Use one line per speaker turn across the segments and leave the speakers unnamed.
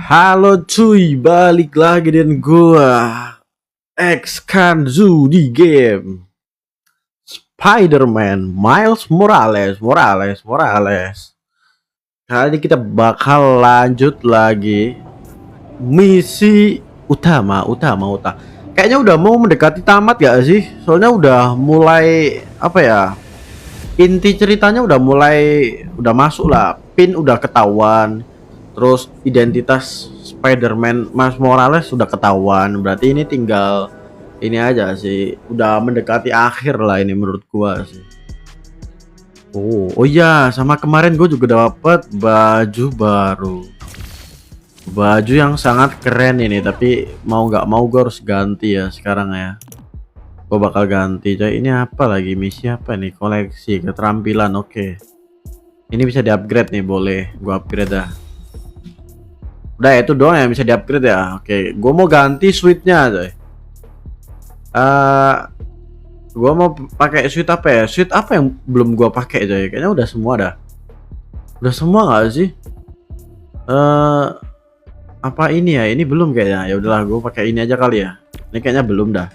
Halo cuy, balik lagi dengan gua Kanzu di game Spider-Man Miles Morales. Kali ini kita bakal lanjut lagi misi utama. Kayaknya udah mau mendekati tamat gak sih? Soalnya udah mulai apa ya? Inti ceritanya udah masuk lah. Pin udah ketahuan. Terus identitas Spider-Man Miles Morales sudah ketahuan. Berarti ini tinggal ini aja sih. Udah mendekati akhir lah ini menurut gua sih. Oh iya, sama kemarin gue juga dapat baju baru. Baju yang sangat keren ini, tapi mau nggak mau gue harus ganti ya sekarang ya. Gue bakal ganti coy. Ini apa lagi, misi apa nih? Koleksi keterampilan. Oke. Ini bisa di-upgrade nih, boleh. Gue upgrade dah. Udah itu doang yang bisa di-upgrade ya. Oke, gue mau ganti suite-nya coy. Gue mau pakai suite apa ya? Suite apa yang belum gue pakai coy? Kayaknya udah semua dah. Udah semua nggak sih? Apa ini ya? Ini belum kayaknya. Ya udahlah, gue pakai ini aja kali ya. Ini kayaknya belum dah.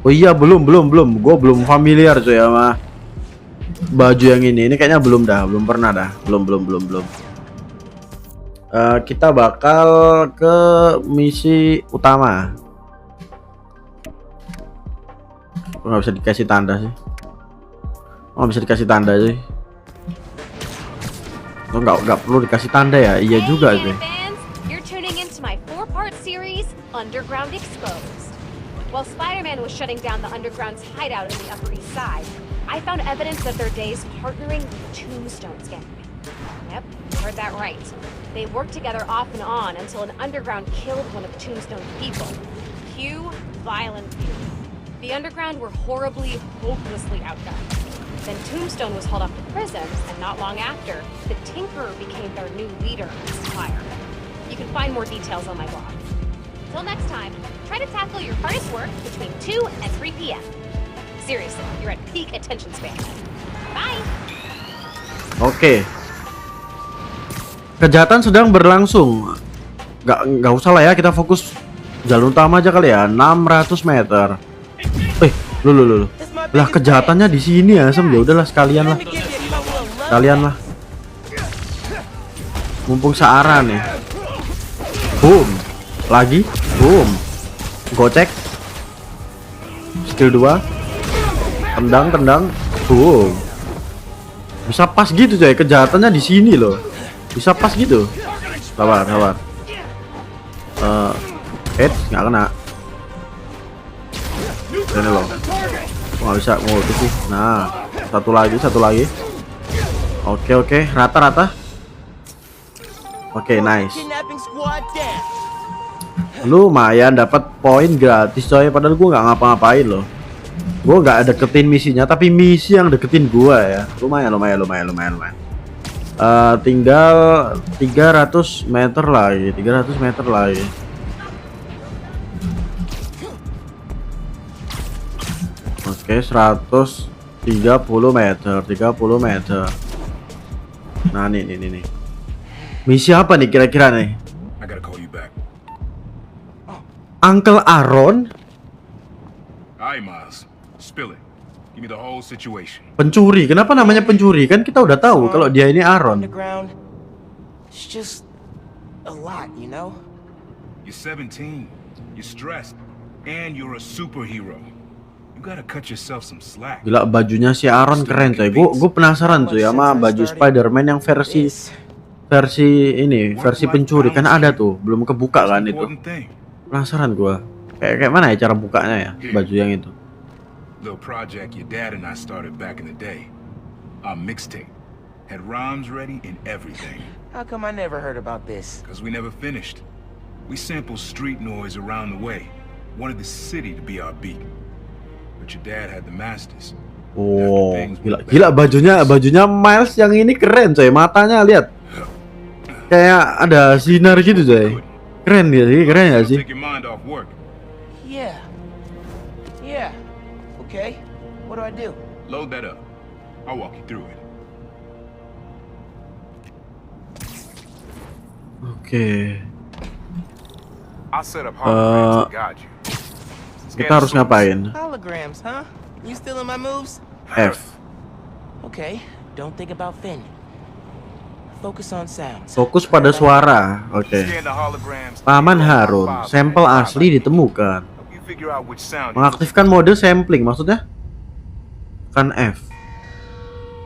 Oh iya, belum. Gue belum familiar coy sama baju yang ini. Ini kayaknya belum dah, belum pernah dah. Belum. Kita bakal ke misi utama. Nggak bisa dikasih tanda sih. Oh, bisa dikasih tanda sih. Oh, nggak perlu dikasih tanda ya. Iya juga sih.
You're tuning into my 4-part series, Underground Exposed. While Spider-Man was shutting down the Underground's hideout in the Upper East Side, I found evidence of their days partnering with Tombstone's gang. Yep, you heard that right. They worked together off and on until an Underground killed one of Tombstone's people. Cue violent feud. The Underground were horribly, hopelessly outgunned. Then Tombstone was hauled off to prison, and not long after, the Tinkerer became their new leader and supplier. You can find more details on my blog. Till next time, try to tackle your hardest work between 2 and 3 p.m. Seriously, you're at peak attention span. Bye!
Oke. Kejahatan sedang berlangsung. Nggak usah lah ya, kita fokus jalur utama aja kali ya. 600 meter. Lu. Lah kejahatannya di sini ya, Sem. Ya udahlah sekalian lah. Mumpung searah nih. Boom. Lagi. Boom. Gocek. Skill 2. Tendang. Boom. Bisa pas gitu coy, kejahatannya di sini loh. Bisa pas gitu. Sabar. Nggak kena. Ini loh. Nggak bisa ngulti sih. Nah, satu lagi. Oke, rata. Oke, nice. Lumayan dapat poin gratis coy. Padahal gua nggak ngapa-ngapain loh. Gua nggak deketin misinya, tapi misi yang deketin gua ya. Lumayan. Tinggal 300 meter lagi. Oke, 130 meter. Nah, nih. Misi apa nih kira-kira nih? Uncle Aaron?
Hi, Miles. Spill it. Give me the whole situation.
Pencuri. Kenapa namanya pencuri? Kan kita udah tahu kalau dia ini Aaron.
Underground. It's just a lot, you know?
You're 17. You're stressed. And you're a superhero. You gotta cut yourself some slack.
Gila, bajunya si Aaron keren coy. Gue penasaran tuh ya sama baju Spider-Man yang versi pencuri. Kan ada tuh, belum kebuka kan itu. Penasaran gue. Kayak mana ya cara bukanya ya baju yang itu.
Little project your dad and I started back in the day. Our mixtape had rhymes ready and everything.
How come I never heard about this?
Cause we never finished. We sampled street noise around the way. Wanted the city to be our beat. But your dad had the masters.
Oh, gila bajunya Miles yang ini keren coy. Matanya lihat. Kayak ada sinar gitu coy. Keren ya sih.
Take your mind off work.
Yeah. Okay. What do I do?
Load that up. I'll walk you through it.
Oke.
I'll set up holograms to guide you.
Kita harus ngapain?
Holograms, huh? You stealing my moves?
F.
Okay, don't think about Finn. Focus on sounds.
Fokus pada suara. Oke.
Scan the holograms.
Paman Harun, sampel asli ditemukan.
Help you figure out which sound.
Mengaktifkan mode sampling, maksudnya? Kan F.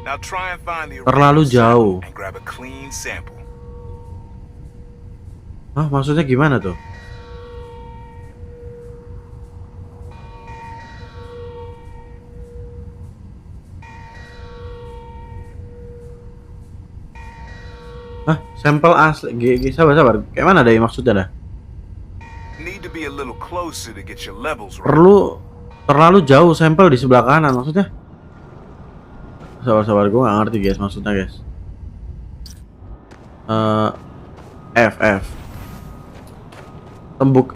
Now try and find the
Terlalu
original
jauh.
sound and grab a clean sample.
Hah, maksudnya gimana tuh? Hah, sampel asli. Sabar. Kayak mana deh maksudnya dah?
Need to be a little closer to get your levels right.
Perlu terlalu jauh sampel di sebelah kanan maksudnya? Sabar, gue nggak ngerti guys maksudnya guys. F.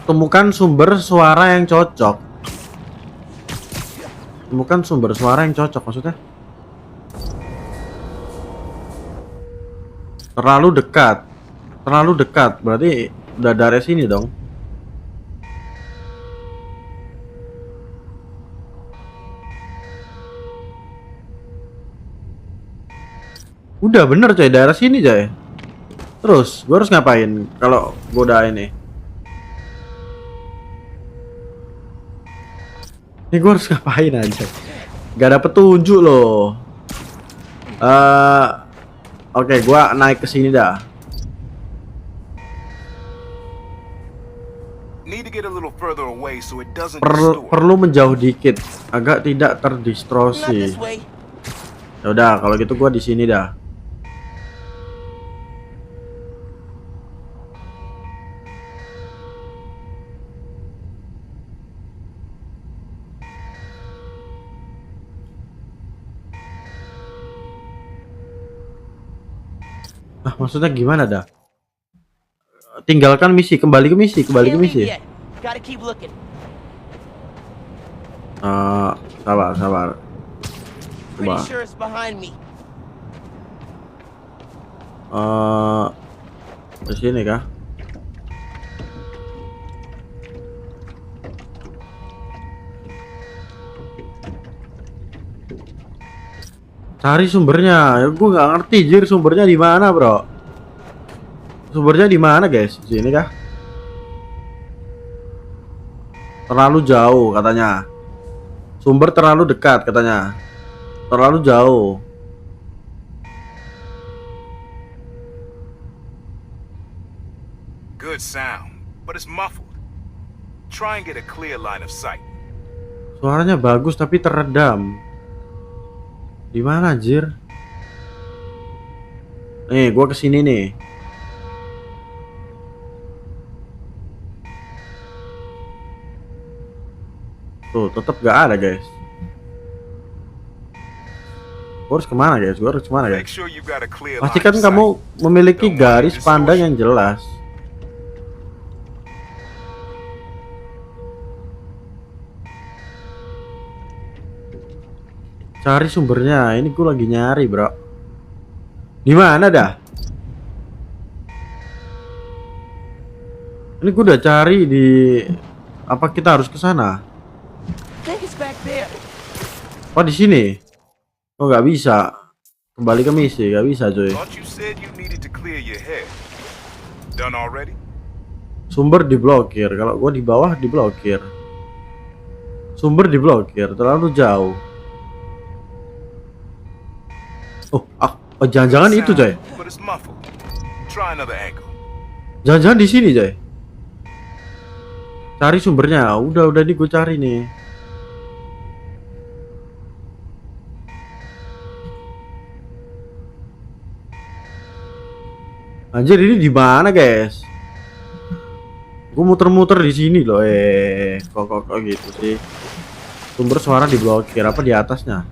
Temukan sumber suara yang cocok. Temukan sumber suara yang cocok maksudnya? Terlalu dekat berarti udah dari sini dong. Udah bener coy, daerah sini coy. Terus gue harus ngapain kalau gue udah ini? Ini gue harus ngapain aja? Gak ada petunjuk loh. Oke, gue naik ke sini dah.
Need to get a little further away so it doesn't distort.
Perlu menjauh dikit, agak tidak
Not
terdistorsi.
this way.
Ya udah, kalau gitu gue di sini dah. Ah, maksudnya gimana dah? Tinggalkan misi, kembali ke misi.
Can't leave yet. Gotta keep looking.
Sabar. Coba.
Pretty sure it's behind me.
Di sini kah? Cari sumbernya. Ya, gue nggak ngerti jir sumbernya di mana, bro. Sumbernya di mana, guys? Sini kah? Terlalu jauh katanya. Sumber terlalu dekat katanya. Terlalu jauh.
Good sound, but it's muffled. Try and get a clear line of sight.
Suaranya bagus tapi teredam. Di mana anjir? Nih, gua kesini nih. Tuh, tetap gak ada, guys. Gua harus kemana, guys?
Make sure you got a clear line
Pastikan
of
kamu
sight.
memiliki garis pandang yang jelas. Cari sumbernya. Ini gue lagi nyari, bro. Di mana dah? Ini gue udah cari di. Apa kita harus ke sana?
Think it's back there.
Oh, di sini. Oh, nggak bisa. Kembali ke misi, nggak bisa, coy.
Thought you said you needed to clear your head. Done already?
Sumber diblokir. Kalau gue di bawah diblokir. Sumber diblokir. Terlalu jauh. Oh, jangan-jangan itu, coy.
But it's muffled. Try another angle.
Jangan-jangan di sini, coy. Cari sumbernya. Udah nih gue cari nih. Anjir, ini di mana, guys? Gue muter-muter di sini loh. Kok gitu sih? Sumber suara diblokir apa di atasnya?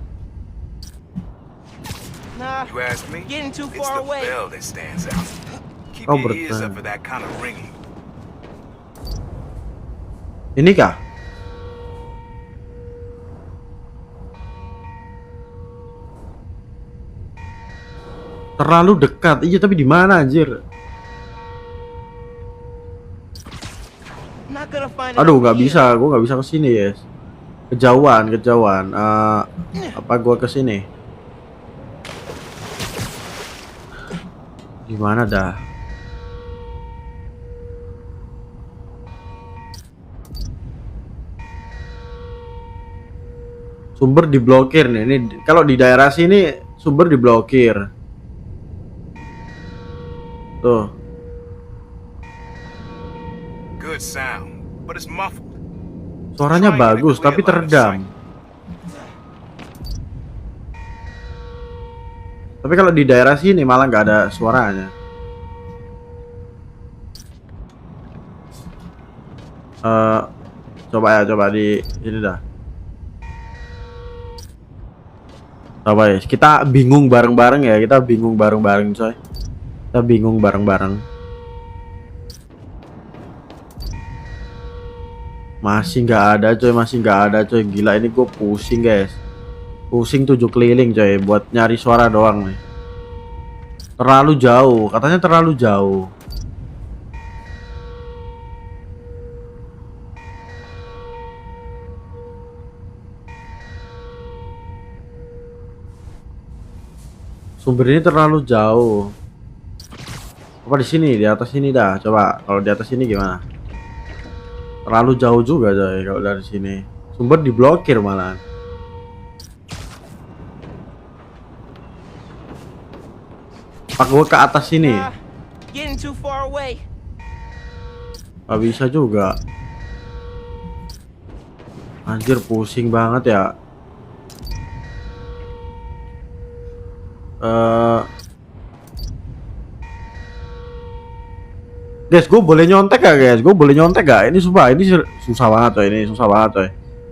Nah,
You ask me?
getting too
It's
far
the
away.
bell that stands out. Keep
Oh,
your ears
bertanya.
up for that kind of ringing.
Ini kah? Terlalu dekat. Iya, tapi di mana anjir?
find it
Aduh,
over
nggak
here.
bisa, gue nggak bisa ke sini, guys. Kejauhan. Apa gue ke sini? Gimana dah? Sumber diblokir nih. Ini kalau di daerah sini sumber diblokir. Tuh.
Good sound, but it's muffled.
Suaranya
Try and get a
bagus
clear
tapi
line of
teredam.
sight.
Tapi kalau di daerah sini malah nggak ada suaranya. Coba di sini dah. Coba ya, kita bingung bareng-bareng ya, kita bingung bareng-bareng coy. Kita bingung bareng-bareng. Masih nggak ada coy, gila ini gue pusing guys. Pusing 7 keliling coy, buat nyari suara doang nih. Terlalu jauh, katanya terlalu jauh. Sumber ini terlalu jauh. Apa di sini? Di atas sini dah. Coba kalau di atas sini gimana? Terlalu jauh juga coy kalau dari sini. Sumber diblokir malah. Pak gua ke atas sini.
Getting too far away.
Gak bisa juga. Anjir pusing banget ya. Guys, gue boleh nyontek gak guys? Gue boleh nyontek gak? Ini sumpah, ini susah banget coy. Ini susah banget coy.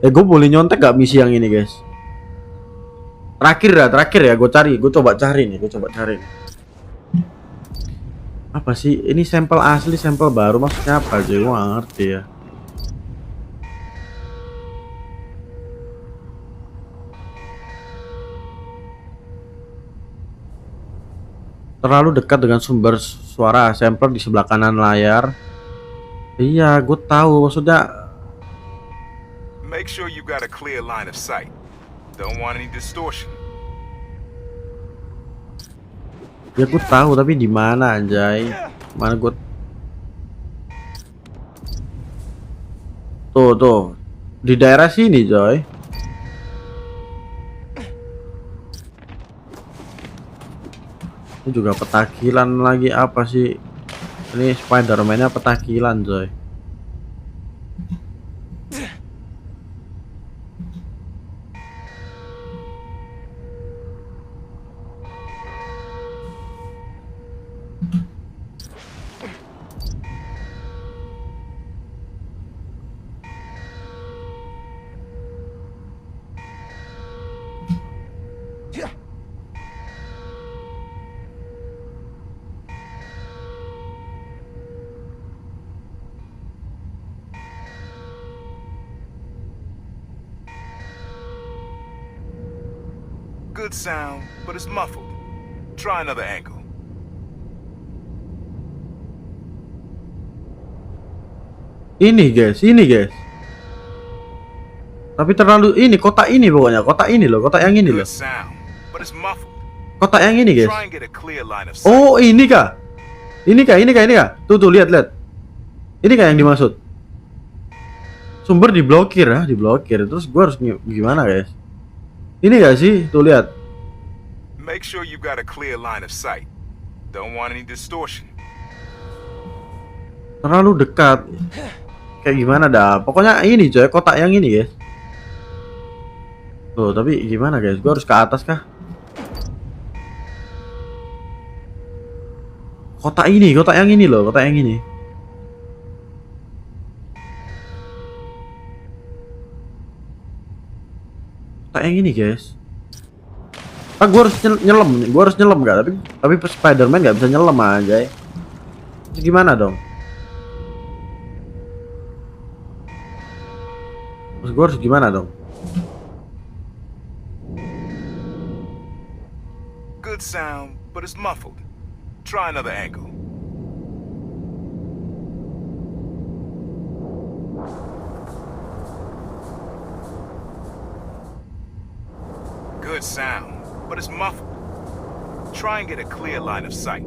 Gue boleh nyontek gak misi yang ini guys? Terakhir ya. Gue coba cari nih. Apa sih? Ini sampel asli, sampel baru maksudnya apa aja? Gue gak ngerti ya. Terlalu dekat dengan sumber suara. Sampler di sebelah kanan layar. Iya, gue tahu maksudnya.
Make sure you got a clear line of sight. Don't want any distortion.
Ya gue tahu tapi di mana anjay? Mana gue? Tuh. Di daerah sini, coy. Ini juga petakilan lagi apa sih? Ini Spider-Man-nya petakilan, coy.
Good sound, but it's muffled. Try another angle.
Ini guys. Tapi terlalu ini kotak ini pokoknya, kotak ini loh, kotak yang ini loh.
Good sound, but it's muffled.
Kotak yang ini guys.
Try and get a clear line of sight.
Oh, ini kah? Ini kah? Tuh, lihat. Ini kah yang dimaksud? Sumber diblokir ya, diblokir. Terus gua harus gimana, guys? Ini gak sih? Tuh lihat.
Make sure you got a clear line of sight. Don't want any distortion.
Terlalu dekat. Kayak gimana dah? Pokoknya ini coy, kotak yang ini, guys. Tuh, tapi gimana, guys? Gua harus ke atas kah? Kotak yang ini loh, kotak yang ini. Kotak yang ini, guys. Ah, gua harus nyelam nggak? Tapi Spider-Man nggak bisa nyelam aja. Terus gimana dong? Terus gua harus gimana dong?
Good sound, but it's muffled. Try another angle. Good sound, but it's muffled. Try and get a clear line of sight.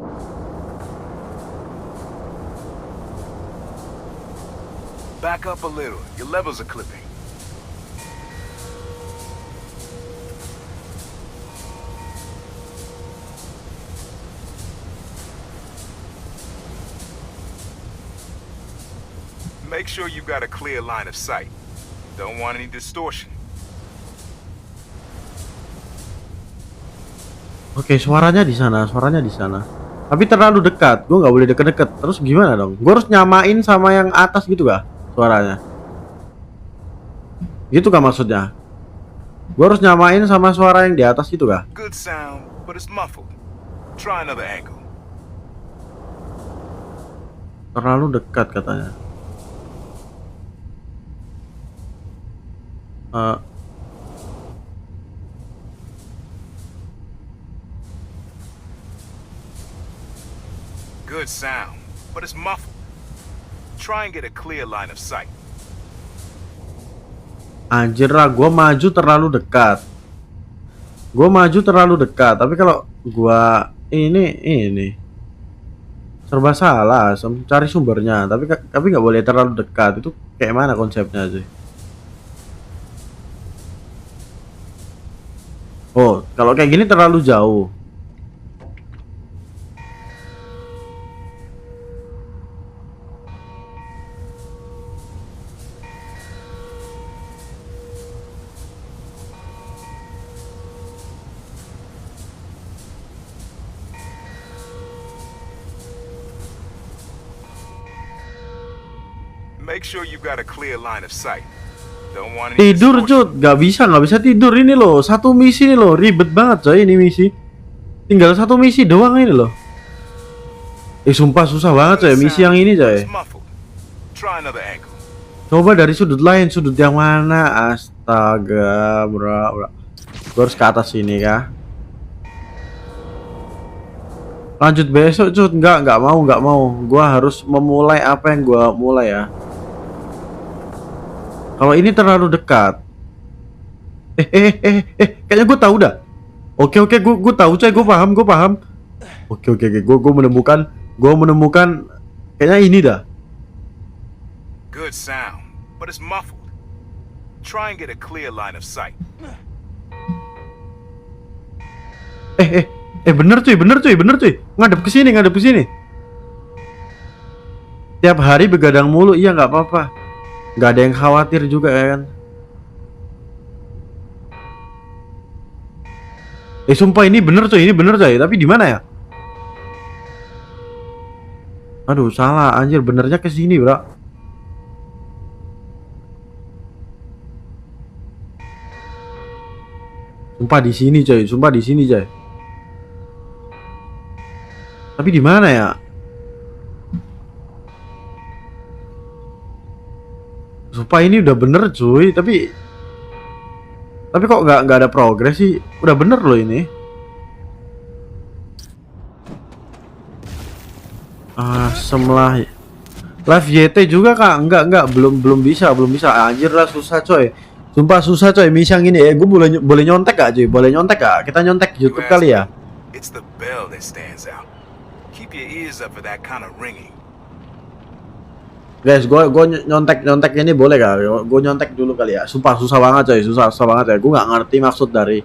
Back up a little. Your levels are clipping. Make sure you got a clear line of sight. Don't want any distortion.
Oke, suaranya di sana, suaranya di sana. Tapi terlalu dekat, gue nggak boleh deket-deket. Terus gimana dong? Gue harus nyamain sama yang atas gitu kah suaranya? Gitu kah maksudnya? Gue harus nyamain sama suara yang di atas gitu kah?
Good sound, but it's muffled. Try another angle.
Terlalu dekat katanya.
Good sound, but it's muffled. Try and get a clear line of sight.
Anjir lah, gue maju terlalu dekat. Gue maju terlalu dekat. Tapi kalau gue ini serba salah. Cari sumbernya. Tapi nggak boleh terlalu dekat. Itu kayak mana konsepnya sih? Oh, kalau kayak gini terlalu jauh.
Make sure you got a clear line of sight. Don't want any
Tidur
distortion.
cut, nggak bisa tidur ini loh. Satu misi nih loh, ribet banget coy ini misi. Tinggal satu misi doang ini loh. Sumpah susah banget coy misi yang ini coy.
It's muffled. Try another angle.
Coba dari sudut lain, sudut yang mana? Astaga, bro. Gua harus ke atas sini kah? Lanjut besok cut, nggak mau. Gua harus memulai apa yang gua mulai ya. Kalau ini terlalu dekat. Kayaknya gue tahu dah. Oke, gue tahu coy, gue paham. Oke, gue menemukan kayaknya ini dah.
Good sound, but it's muffled. Try and get a clear line of sight.
Bener cuy. Ngadep ke sini. Tiap hari begadang mulu, iya nggak apa-apa. Nggak ada yang khawatir juga ya kan. Sumpah ini bener coy, tapi di mana ya? Aduh, salah anjir, benernya ke sini, bro. Sumpah di sini coy. Tapi di mana ya? Sumpah ini udah bener cuy, tapi kok nggak ada progres sih? Udah bener loh ini. Asem lah. Live YT juga kak? Enggak, belum bisa. Anjir lah, susah coy. Sumpah susah coy, misi yang ini ya. Gue boleh nyontek gak cuy? Kita nyontek YouTube kali ya?
It's the bell that stands out. Keep your ears up for that kind of ringing.
Guys, gue nyontek ini boleh gak? Gue nyontek dulu kali ya. Sumpah susah banget coy, susah banget ya. Gue nggak ngerti maksud dari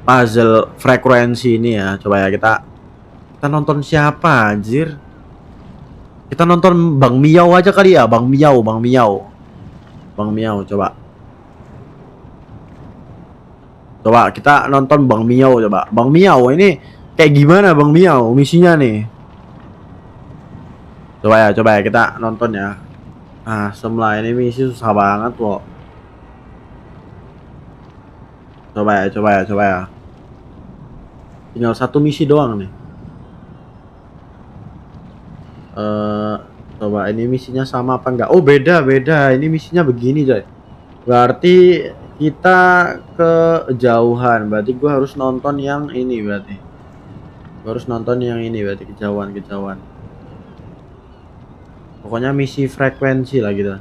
puzzle frekuensi ini ya. Coba ya kita nonton siapa anjir? Kita nonton Bang Miao aja kali ya, Bang Miao, coba. Coba kita nonton Bang Miao coba. Bang Miao ini kayak gimana Bang Miao misinya nih? Coba ya kita nonton ya. Semula ini misi susah banget loh. Coba ya. Tinggal satu misi doang nih. Coba ini misinya sama apa enggak? Oh beda. Ini misinya begini coy. Berarti kita kejauhan. Berarti gua harus nonton yang ini berarti. Kejauhan. Pokoknya misi frekuensi lah gitu.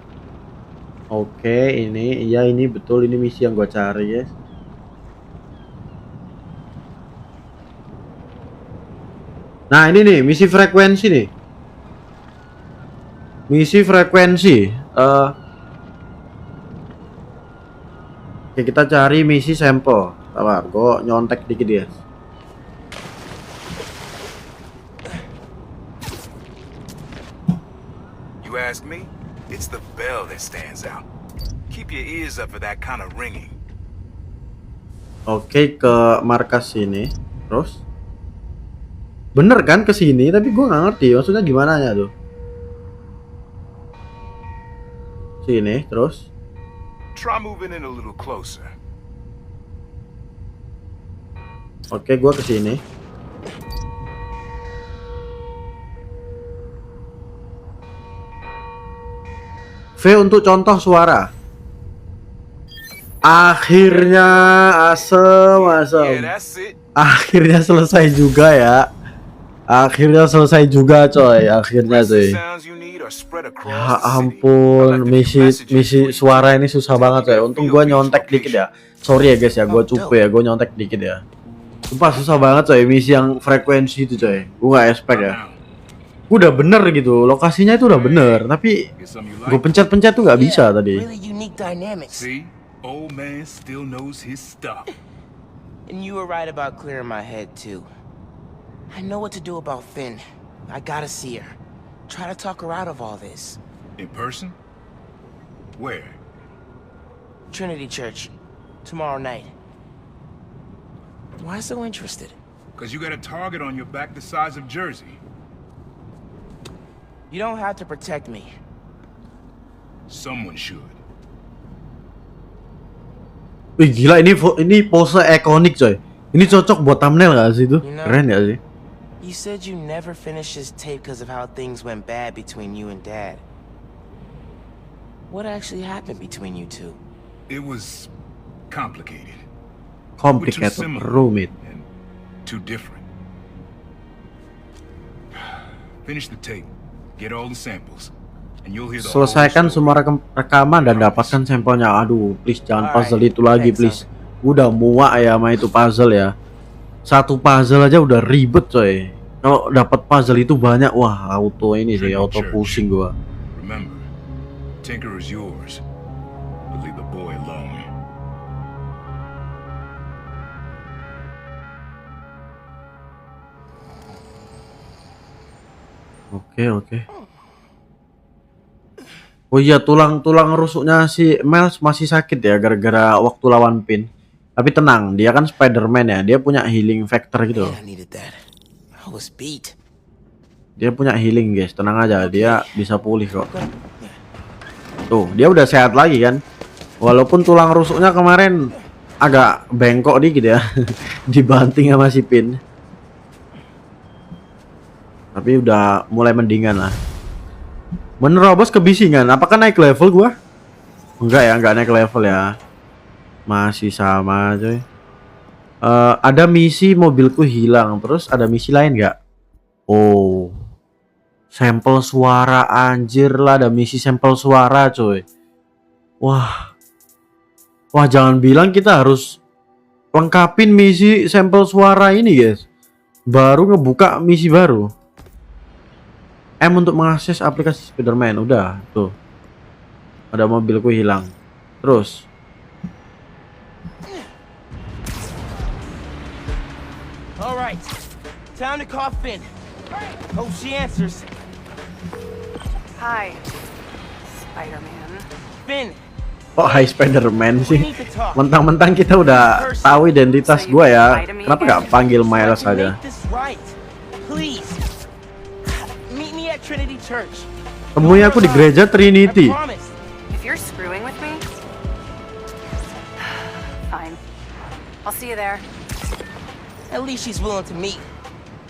Oke, ini betul ini misi yang gua cari guys. Nah ini nih misi frekuensi nih. Misi frekuensi. Oke, kita cari misi sampel. Sabar, gue nyontek dikit ya.
You ask me? It's the bell that stands out. Keep your ears up for that kind of ringing.
Oke, ke markas sini. Terus? Bener kan ke sini, tapi gue nggak ngerti maksudnya gimana ya tuh. Sini, terus.
Try moving in a little closer.
Oke, gue ke sini. V untuk contoh suara. Akhirnya asem.
Yeah, that's it.
Akhirnya selesai juga ya. Akhirnya selesai juga coy. Akhirnya
Rest of the
coy.
sounds you need are spread across
Ya
the city.
ampun,
I'll
misi
leave you messages for
suara
you.
ini susah banget coy. Untung gua nyontek dikit ya. Sorry ya guys ya, gua cupu ya, gua nyontek dikit ya. Sumpah susah banget coy misi yang frekuensi itu coy. Gua nggak expect ya. Gua udah bener gitu, lokasinya itu udah bener, tapi
Get some you
gua
like?
pencet-pencet tuh nggak bisa tadi.
Really unique dynamics.
See? Old man still knows his stuff.
And you were right about clearing my head, too. I know what to do about Finn. I gotta see her. Try to talk her out of all this.
In person? Where?
Trinity Church. Tomorrow night. Why so interested?
Because you got a target on your back the size of Jersey.
You don't have to protect me.
Someone should.
Wih gila ini pose ikonik coy. Ini cocok buat thumbnail gak sih itu? Keren gak sih?
You said you never finished this tape because of how things went bad between you and Dad. What actually happened between you two?
It was complicated.
Complicated, rumit.
And too different. Finish the tape. Get all the samples. And you'll hear the whole
Selesaikan
story.
semua rekaman dan dapatkan sampelnya. Aduh, please jangan puzzle itu lagi, please. Udah muak ya sama itu puzzle ya. Satu puzzle aja udah ribet coy. Kalau dapat puzzle itu banyak, wah auto ini sih, auto pusing gua.
Remember, Tinker is yours. But leave the boy alone.
Oke. Oh iya, tulang rusuknya si Mel masih sakit ya gara-gara waktu lawan Pin. Tapi tenang, dia kan Spider-Man ya. Dia punya healing factor gitu.
Man, I needed that. I was beat.
Dia punya healing, guys. Tenang aja, dia bisa pulih kok. Tuh, dia udah sehat lagi kan. Walaupun tulang rusuknya kemarin agak bengkok dikit ya. Dibanting sama si Pin. Tapi udah mulai mendingan lah. Menerobos kebisingan. Apakah naik level gua? Enggak ya, enggak naik level ya. Masih sama coy. Ada misi mobilku hilang. Terus ada misi lain nggak? Oh, sampel suara, anjir lah. Ada misi sampel suara coy. Wah, jangan bilang kita harus lengkapin misi sampel suara ini guys, baru ngebuka misi baru. M untuk mengakses aplikasi Spider-Man. Udah tuh, ada mobilku hilang. Terus
Alright, time to call Finn. Hope she answers.
Hi, Spider-Man.
Finn,
kok Hai Spider-Man
we
sih?
need to talk.
Mentang-mentang kita udah tahu identitas gua ya, kenapa nggak panggil Miles
Try to
aja?
make this right. Please. Meet me at Trinity Church.
Temui aku di gereja Trinity.
I promise.
If you're screwing with me, fine. I'll see you there.
At least she's willing to meet.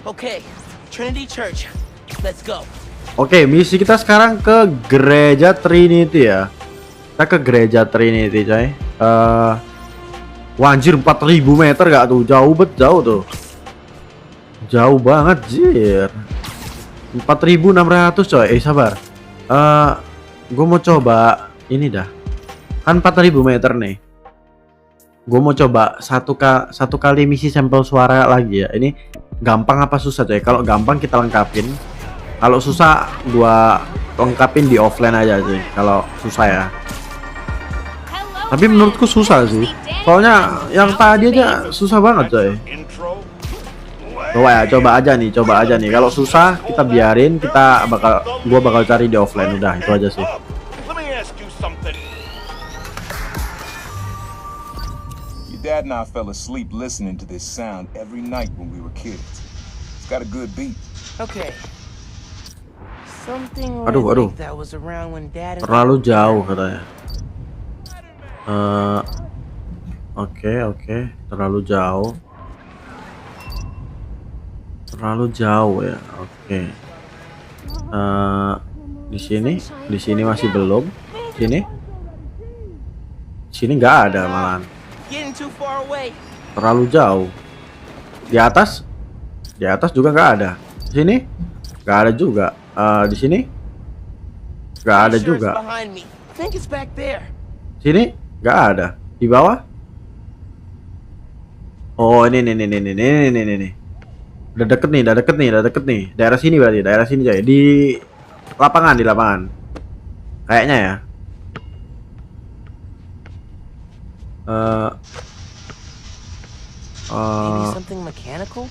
Okay, Trinity Church. Let's go.
Oke, misi kita sekarang ke gereja Trinity ya. Kita ke gereja Trinity coy. Wah anjir 4000 meter gak tuh? Jauh tuh. Jauh banget jir. 4600 coy. Sabar. Gue mau coba ini dah. Kan 4000 meter nih. Gue mau coba satu kali misi sampel suara lagi ya. Ini gampang apa susah coy? Kalau gampang kita lengkapin, kalau susah gua lengkapin di offline aja coy. Kalau susah ya.
Hello,
Tapi menurutku
friends.
susah sih.
It's me, Danny.
Soalnya yang tadi aja susah banget coy. Coba aja nih. Kalau susah kita biarin, gua bakal cari di offline, udah itu aja sih.
Let me ask you something.
Your dad and I fell asleep listening to this sound every night when we were kids. It's got a good beat.
Okay. Something
Aduh.
like that was around when Dad and
Terlalu jauh katanya. Oke, terlalu jauh. Terlalu jauh ya. Oke. Di sini masih belum. Sini nggak ada malahan.
getting too far away.
Terlalu jauh. Di atas juga nggak ada. Sini nggak ada juga. Di sini nggak ada
Pretty sure it's
juga.
behind me. I think it's back there.
Sini nggak ada. Di bawah. Oh ini. Udah deket nih. Daerah sini berarti, daerah sini coy. Di lapangan. Kayaknya ya.
Maybe something mechanical?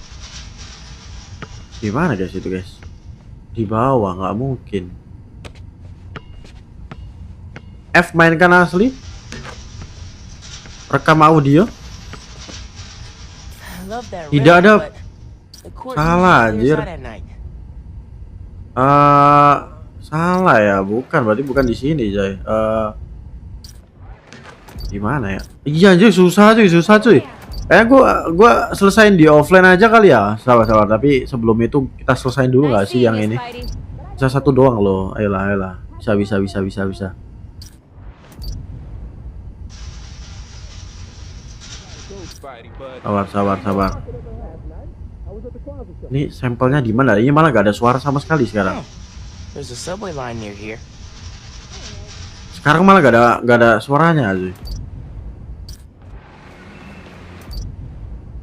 Di mana guys itu guys? Di bawah, nggak mungkin. F mainkan asli. Rekam audio.
I love that
Tidak
radio,
ada-
but the cord
Salah,
usually clears
anjir.
out at night.
Salah ya, berarti bukan di sini coy. Di mana ya? Iya anjir, susah cuy. Kayaknya gua selesain di offline aja kali ya. Sabar. Tapi sebelum itu kita selesain dulu nggak
Nice
sih
seeing
yang
you,
ini?
Spidey.
Bisa satu doang loh. Ayolah. Bisa. Sabar. Ini sampelnya di mana? Ini malah gak ada suara sama sekali sekarang.
There's a subway line near here.
Sekarang malah gak ada suaranya cuy.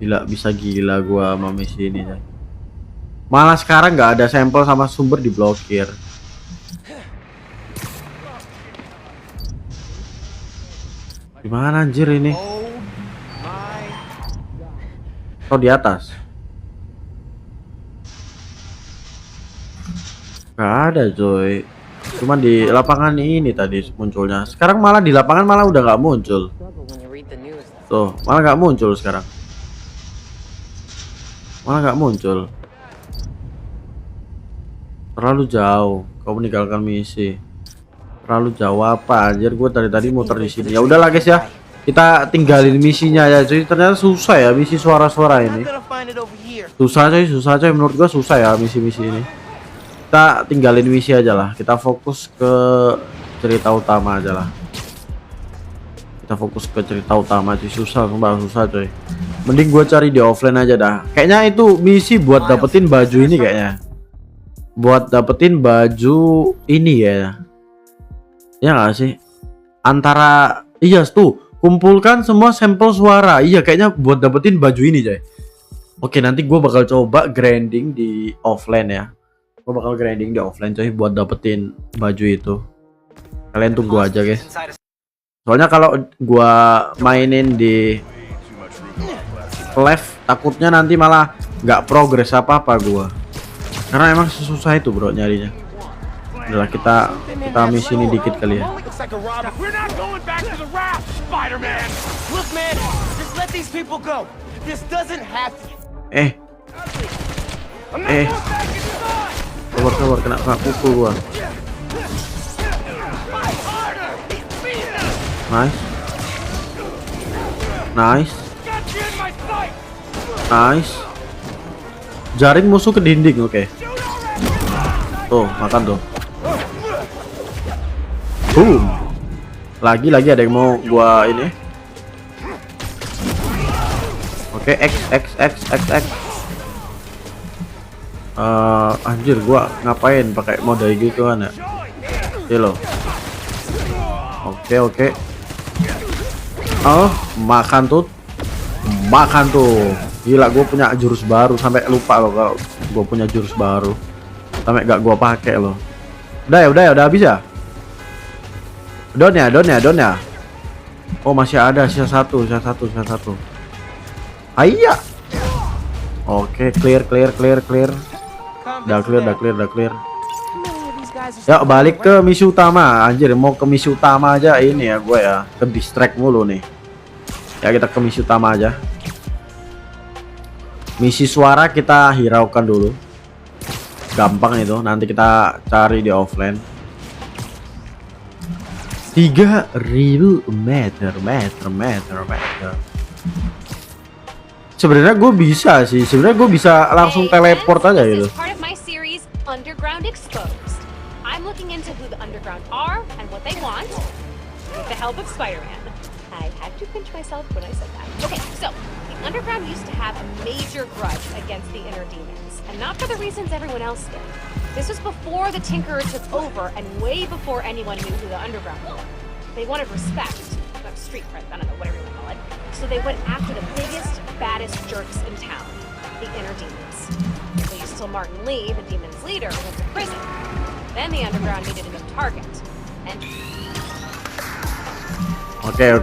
Bisa gila gua sama misi ini coy. Malah sekarang gak ada sampel sama sumber diblokir. Gimana anjir ini? Atau di atas? Gak ada coy. Cuman di lapangan ini tadi munculnya. Sekarang malah di lapangan malah udah gak muncul.
When you read the news,
Tuh, malah gak muncul sekarang. Malah gak muncul. Terlalu jauh. Kau meninggalkan misi. Terlalu jauh apa anjir, gue tadi muter di sini. Ya udahlah guys ya. Kita tinggalin misinya ya cuy. Ternyata susah ya misi suara-suara
I'm
ini.
gonna find it over here.
Susah coy. Menurut gua susah ya misi-misi ini. Kita tinggalin misi aja lah. Kita fokus ke cerita utama aja lah. Cuy. Susah coy. Mending gua cari di offline aja dah. Kayaknya itu misi buat dapetin baju ini kayaknya. Buat dapetin baju ini ya. Ya nggak sih? Antara iya tuh, kumpulkan semua sampel suara. Iya kayaknya buat dapetin baju ini coy. Oke, nanti gue bakal coba grinding di offline ya. Gue bakal grinding di offline coy buat dapetin baju itu. Kalian tunggu aja guys. Soalnya kalau gue mainin di live takutnya nanti malah nggak progres apa-apa gue. Karena emang susah itu bro nyarinya. Udah kita misi ini dikit kali ya.
Looks like a robber.
We're not going back to the raft, Spider-Man.
Look, man, just let these people go. This doesn't have to.
Eh,
I'm not
Eh.
going back inside.
sabar kena pukul gua. Nice.
Got you in my sight.
Nice. Jaring musuh ke dinding, oke. Tuh, makan tuh. Boom. Lagi ada yang mau gua ini. Oke, X. Anjir, gua ngapain pakai mode gitu kan ya? Oke loh. Oke. Oh, makan tuh. Gila, gue punya jurus baru sampai lupa loh kalau gue punya jurus baru. Sampai gak gue pakai loh. Udah habis ya? Down ya. Oh, masih ada sisa satu. Ayah. Oke, clear. Udah clear. Ya, balik ke misi utama. Anjir, mau ke misi utama aja ini ya gue ya. Ke distract mulu nih. Ya, kita ke misi utama aja. Misi suara kita hiraukan dulu. Gampang itu, nanti kita cari di offline. 3000 meter. Sebenarnya gue bisa sih. Sebenarnya gue bisa langsung teleport aja gitu.
This is part of my series, Underground Exposed. I'm looking into who the Underground are and what they want, with the help of Spider-Man. I had to pinch myself when I said that. Okay, so the Underground used to have a major grudge against the Inner Demons, and not for the reasons everyone else did. This was before the Tinkerer took over, and way before anyone knew who the Underground were. They wanted respect, not street cred, I don't know, whatever you want to call it. So they went after the biggest, baddest jerks in town, the Inner Demons. They used till Martin Lee, the Demons' leader, went to prison. Then the Underground needed a new target, and
Oke.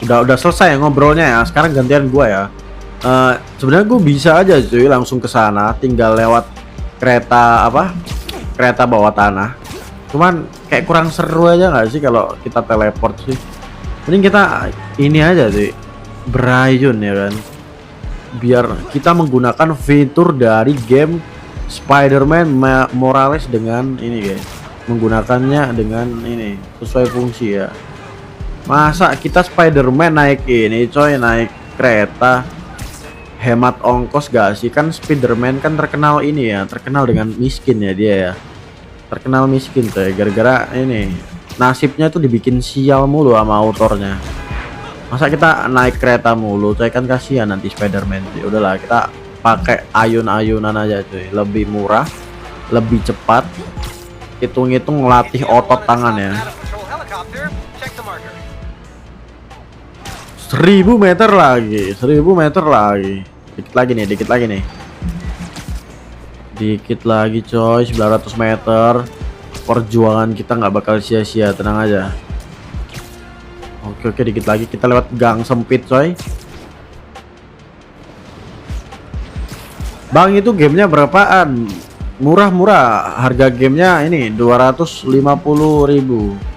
Udah selesai ngobrolnya ya. Sekarang gantian gua ya. Sebenarnya gue bisa aja cuy langsung ke sana, tinggal lewat kereta bawah tanah. Cuman kayak kurang seru aja nggak sih kalau kita teleport sih. Mending kita ini aja sih, berayun ya kan. Biar kita menggunakan fitur dari game Spider-Man Morales dengan ini guys. Menggunakannya dengan ini sesuai fungsi ya. Masa kita Spider-Man naik ini coy, naik kereta, hemat ongkos gak sih? Kan Spider-Man kan terkenal ini ya, terkenal dengan miskin ya dia ya. Terkenal miskin coy, gara-gara ini nasibnya tuh dibikin sial mulu sama autornya. Masa kita naik kereta mulu coy, kan kasihan nanti Spider-Man. Ya udahlah, kita pakai ayun-ayunan aja coy, lebih murah, lebih cepat. Hitung-hitung ngelatih otot tangan ya. 1000 meter lagi. Dikit lagi coy, 900 meter. Perjuangan kita nggak bakal sia-sia, tenang aja. Oke, dikit lagi kita lewat gang sempit coy. Bang, itu gamenya berapaan? Murah, harga gamenya ini 250.000.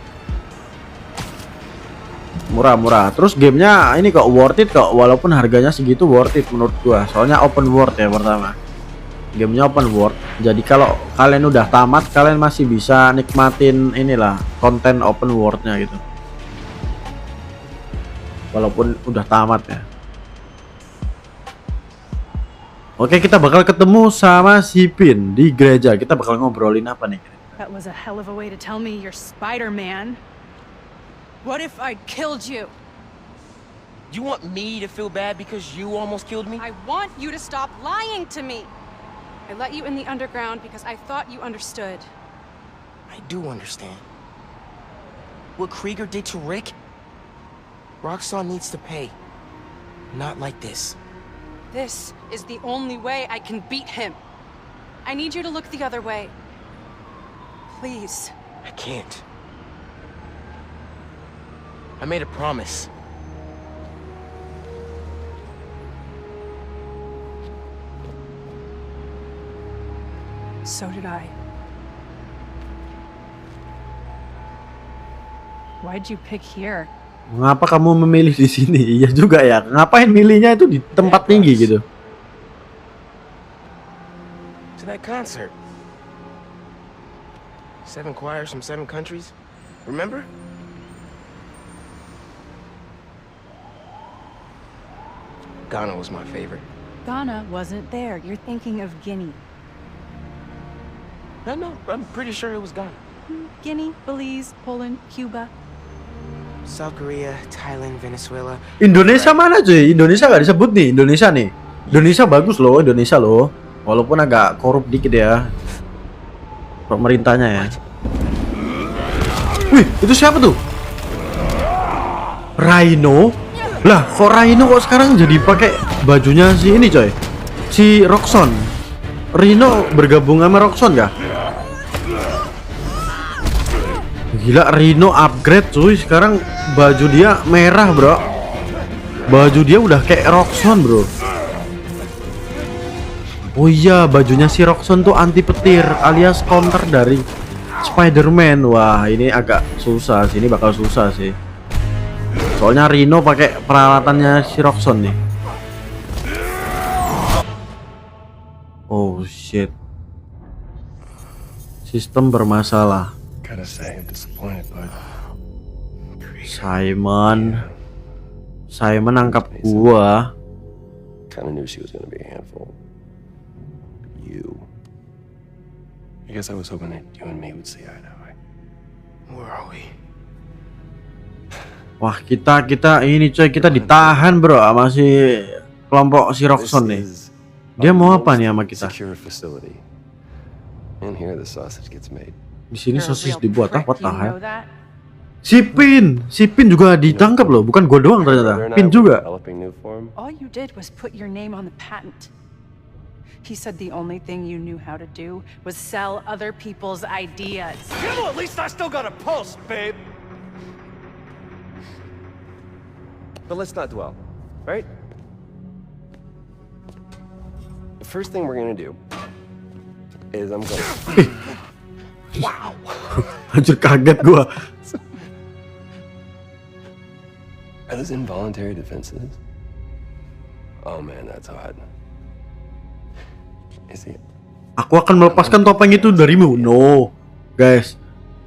Murah. Terus gamenya ini kok worth it kok, walaupun harganya segitu worth it menurut gua. Soalnya open world ya pertama. Gamenya open world. Jadi kalau kalian udah tamat, kalian masih bisa nikmatin inilah konten open worldnya gitu. Walaupun udah tamat ya. Oke, kita bakal ketemu sama si Pin di gereja. Kita bakal ngobrolin apa nih?
That was a hell of a way to tell me you're Spider-Man. What if I killed you?
You want me to feel bad because you almost killed me?
I want you to stop lying to me. I let you in the underground because I thought you understood.
I do understand. What Krieger did to Rick? Roxxon needs to pay. Not like this.
This is the only way I can beat him. I need you to look the other way. Please.
I can't. I made a promise.
So did I. Why'd you pick here?
Mengapa kamu memilih di sini? Iya juga ya. Ngapain milihnya itu di tempat tinggi gitu?
To that concert. 7 choirs from 7 countries. Remember? Ghana was my favorite.
Ghana wasn't there. You're thinking of Guinea.
No, I'm pretty sure it was Ghana.
Guinea, Belize, Poland, Cuba.
South Korea, Thailand, Venezuela.
Indonesia mana cuy? Indonesia nggak disebut nih. Indonesia nih. Indonesia bagus loh, Indonesia loh. Walaupun agak korup dikit ya pemerintahnya ya. Wih, itu siapa tuh? Rhino? Lah, kok Rhino kok sekarang jadi pakai bajunya si ini coy? Si Roxxon. Rhino bergabung sama Roxxon kah? Gila, Rhino upgrade cuy. Sekarang baju dia merah, bro. Baju dia udah kayak Roxxon, bro. Oh iya, bajunya si Roxxon tuh anti petir alias counter dari Spider-Man. Wah, ini agak susah sih. Ini bakal susah sih. Soalnya Rhino pakai peralatannya si Roxxon nih. Oh shit. Sistem bermasalah.
Gotta say, I'm disappointed, but
Simon nangkap gua.
kind of knew she was gonna be a handful. But you, I guess I was hoping that you and me would see eye to eye.
Where are we?
Wah, kita ini coy, kita ditahan bro sama si kelompok si Roxxon nih. Dia mau apa nih sama kita?
Secure facility. And here the sausage gets made.
Di sini
You're a
sosis
real
dibuat ah,
prick,
what the
you
hell?
know that?
Si Pin juga ditangkap loh, bukan gua doang
Brother
ternyata.
and I
Pin
were
juga.
developing new form.
All you did was put your name on the patent. He said the only thing you knew how to do was sell other people's ideas.
Yeah, well, at least I still got a pulse, babe.
But let's not dwell, right? The first thing we're gonna do is I'm gonna.
Anjir, kaget gua.
Are those involuntary defenses? Oh man, that's hot. Is it?
Aku akan melepaskan topeng itu darimu. No, guys.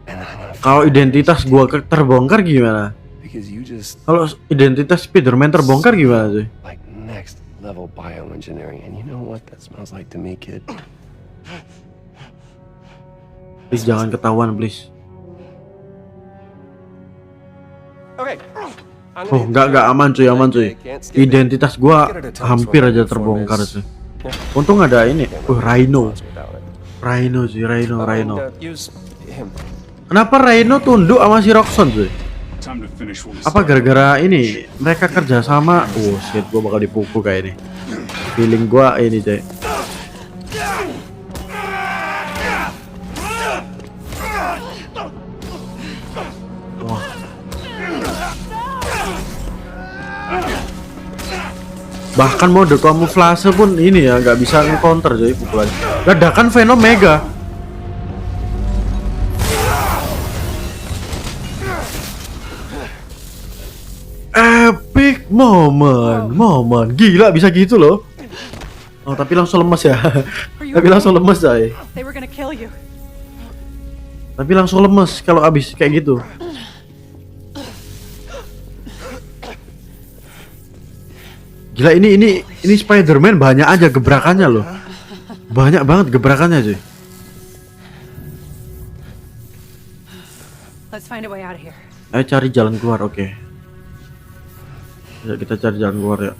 And I'm gonna
Kalau identitas gua terbongkar gimana?
because you just
Kalau identitas Spider-Man terbongkar gimana sih?
like next level bioengineering, and you know what that smells like to me, kid?
Please jangan ketahuan, please.
Okay.
Oh, enggak aman cuy. Identitas gua hampir aja terbongkar cuy. Untung ada ini. Rhino cuy, Rhino.
Use him.
Kenapa Rhino tunduk sama si Roxxon cuy?
Time to finish what we
Apa
started.
gara-gara ini mereka kerja sama? Oh shit, gua bakal dipukul kayak ini. Feeling gua ini cuy. Wah. Bahkan mode kamuflase pun ini ya nggak bisa nge-counter cuy pukulan. Ledakan Venom Mega. Epic moment, gila bisa gitu loh. Oh tapi langsung lemes ya. Tapi langsung lemes coy.
They were gonna kill you.
Tapi langsung lemes kalau abis kayak gitu. Gila ini Spider-Man banyak aja gebrakannya loh. Banyak banget gebrakannya cuy.
Let's find a way out of here.
Ayo cari jalan keluar, oke. Ya, kita cari jalan keluar ya.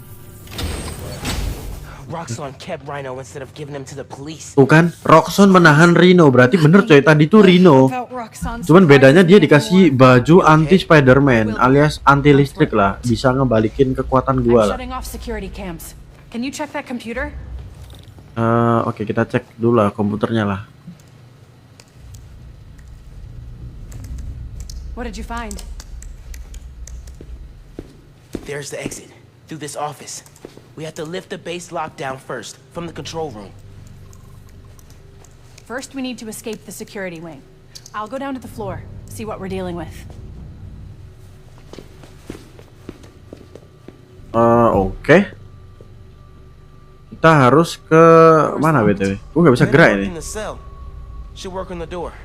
Roxxon kept Rhino instead of giving him to the police.
Tuh kan, Roxxon menahan Rhino, berarti bener coy, tadi tuh Rhino.
About Roxxon's
Cuman bedanya dia
surprises
dikasih
anymore.
baju anti Spider-Man alias anti listrik lah, bisa ngebalikin kekuatan
I'm
gua lah.
shutting off security cams. Can you check that computer?
Oke, kita cek dulu lah komputernya lah.
What did you find?
There's the exit through this office. We have to lift the base lockdown first from the control room.
First, we need to escape the security wing. I'll go down to the floor, see what we're dealing with.
Oke. Kita harus ke mana BTW? Gua nggak bisa
Better
gerak
work
ini.
in the cell. Should work on the door.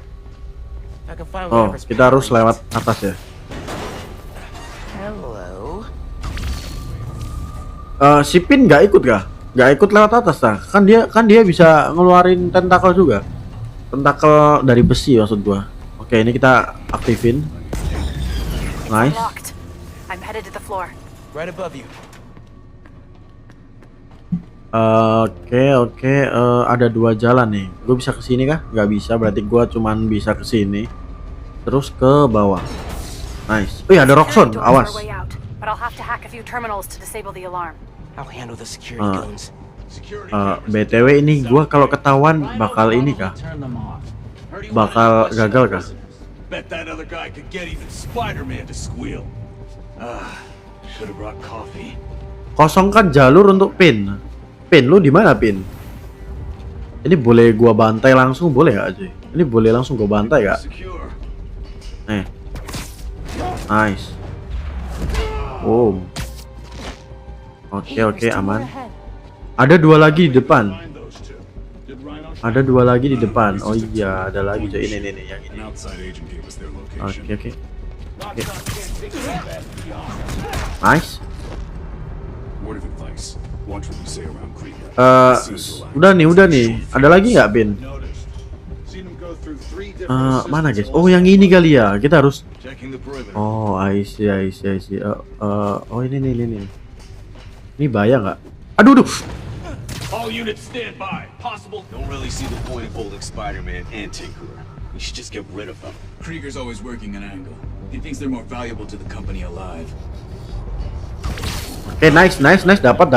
I can find
Oh,
whatever's
kita harus
powering
lewat
it.
atas ya.
Hello.
Si Pin nggak ikut kah? Nggak ikut lewat atas lah. Kan dia bisa ngeluarin tentakel juga. Tentakel dari besi maksud gua. Oke, ini kita aktifin. Nice.
Locked. I'm headed to the floor.
Right above you.
Oke. Ada dua jalan nih. Gue bisa ke sini kah? Nggak bisa. Berarti gua cuman bisa ke sini. Terus ke bawah. Nice. Oh iya, ada Roxxon.
Don't
Awas.
know our way out, but I'll have to hack a few terminals to disable the alarm.
I'll handle the security goons.
BTW ini gua kalau ketahuan bakal ini kah? Bakal gagal kah?
Bet that other guy could get even Spider-Man to squeal. Should have brought coffee.
Kosongkan jalur untuk Pin. Pin, lu di mana Pin? Ini boleh gua bantai langsung boleh gak aja? Ini boleh langsung gua bantai gak?
Secure.
Nice. Boom. Oke, aman. Ada dua lagi di depan.
Find those two. Did Rhino
Ada dua lagi di depan. Oh iya, ada lagi coy. Ini yang ini.
An outside agent gave us their location.
Oke. Nice.
Word of advice. Watch what you say around Krieger.
Udah nih. Ada lagi nggak, Pin?
Noticed. Seen him go through 3 different
Mana guys?
systems
Oh, yang ini kali ya. Kita harus.
checking the perimeter.
Oh, I see. Oh ini. Ini bahaya nggak? Aduh.
All units stand by. Possible.
Don't really see the point of holding Spider-Man and Tinkerer. We should just get rid of them.
Krieger's always working an angle. He thinks they're more valuable to the company alive.
Oke, nice. Dapat.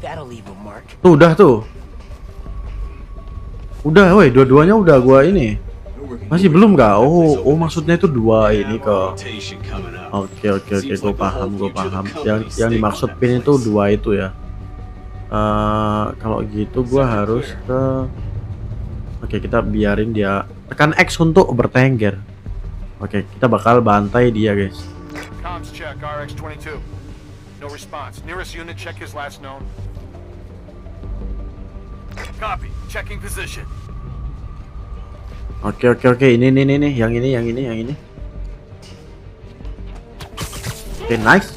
That'll leave a mark.
Tuh, udah, woi, dua-duanya udah gua ini. Masih belum kah? Oh, maksudnya itu dua ini kok.
Rotation coming up.
Oke, gue paham. Yang dimaksud Pin itu dua itu ya. Kalau gitu gua harus ke. Oke, kita biarin dia tekan X untuk bertengger. Oke, kita bakal bantai dia, guys.
Comms check, RX-22. No response. Nearest unit, check his last known. Copy. Checking position.
Oke. Ini. Yang ini. Oke, nice.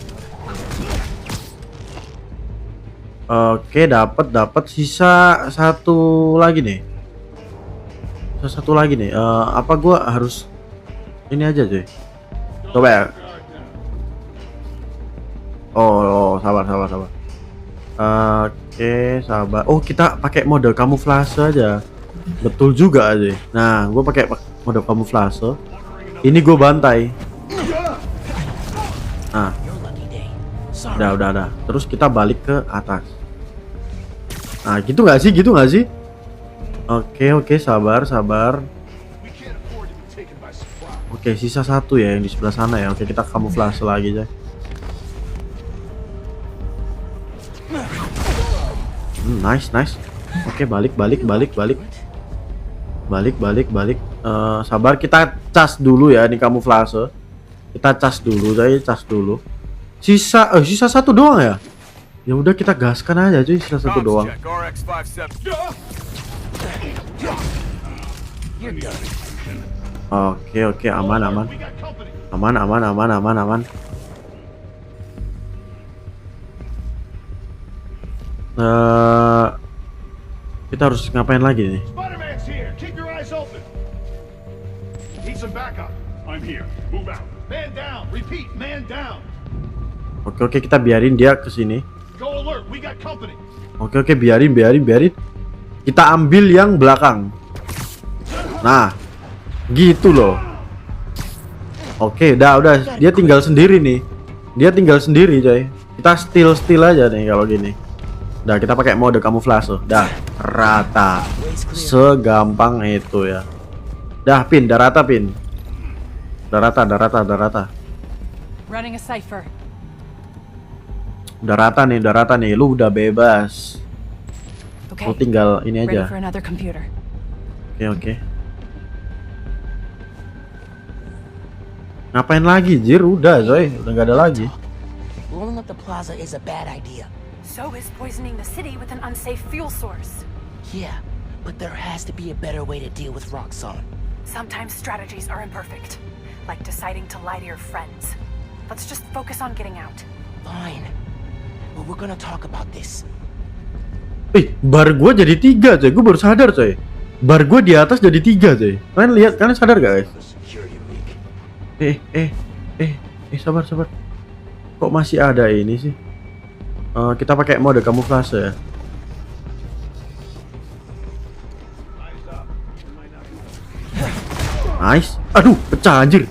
Oke, dapat sisa satu lagi nih. Apa gua harus ini aja cuy? Coba ya. Oh, sabar. Oke, sabar. Oh, kita pakai mode kamuflase aja. Betul juga aja. Nah, gue pakai mode kamuflase. Ini gue bantai. Nah, udah. Terus kita balik ke atas. Nah, gitu nggak sih? Oke, sabar. Oke, sisa satu ya yang di sebelah sana ya. Oke, kita kamuflase lagi aja. Nice. Oke, balik. Sabar, kita cas dulu ya ini kamuflase. Kita cas dulu. Sisa satu doang ya. Ya udah, kita gaskan aja cuy, sisa satu doang.
Check, RX-57.
Oke, aman. Kita harus ngapain lagi nih?
Spider-Man's here. Keep your eyes open. Need some backup. I'm here. Move out. Man down. Repeat. Man down.
Oke, kita biarin dia kesini.
Go alert. We got company.
Oke, biarin. Kita ambil yang belakang. Nah, gitu loh. Oke, udah. Dia tinggal sendiri nih. Coy. Kita steal aja nih kalau gini. Udah, kita pakai mode kamuflase. Dah, rata. Segampang itu ya. Dah, Pin, udah rata. Udah rata.
Running a cipher.
Udah rata nih. Lu udah bebas. Lu tinggal ini
Ready
aja.
for another computer.
Oke. Ngapain lagi, Jir? Udah, coy. Udah nggak ada lagi.
Blowing up the plaza is a bad idea.
So is poisoning the city with an unsafe fuel source.
Yeah, but there has to be a better way to deal with Roxxon.
Sometimes strategies are imperfect, like deciding to lie to your friends. Let's just focus on getting out.
Fine, but we're gonna talk about this.
Bar gua jadi 3 coy. Gua baru sadar coy. Bar gua di atas jadi 3 coy. Kalian sadar gak guys? Sabar. Kok masih ada ini sih? Kita pakai mode kamuflase ya. Nice. Aduh, pecah anjir.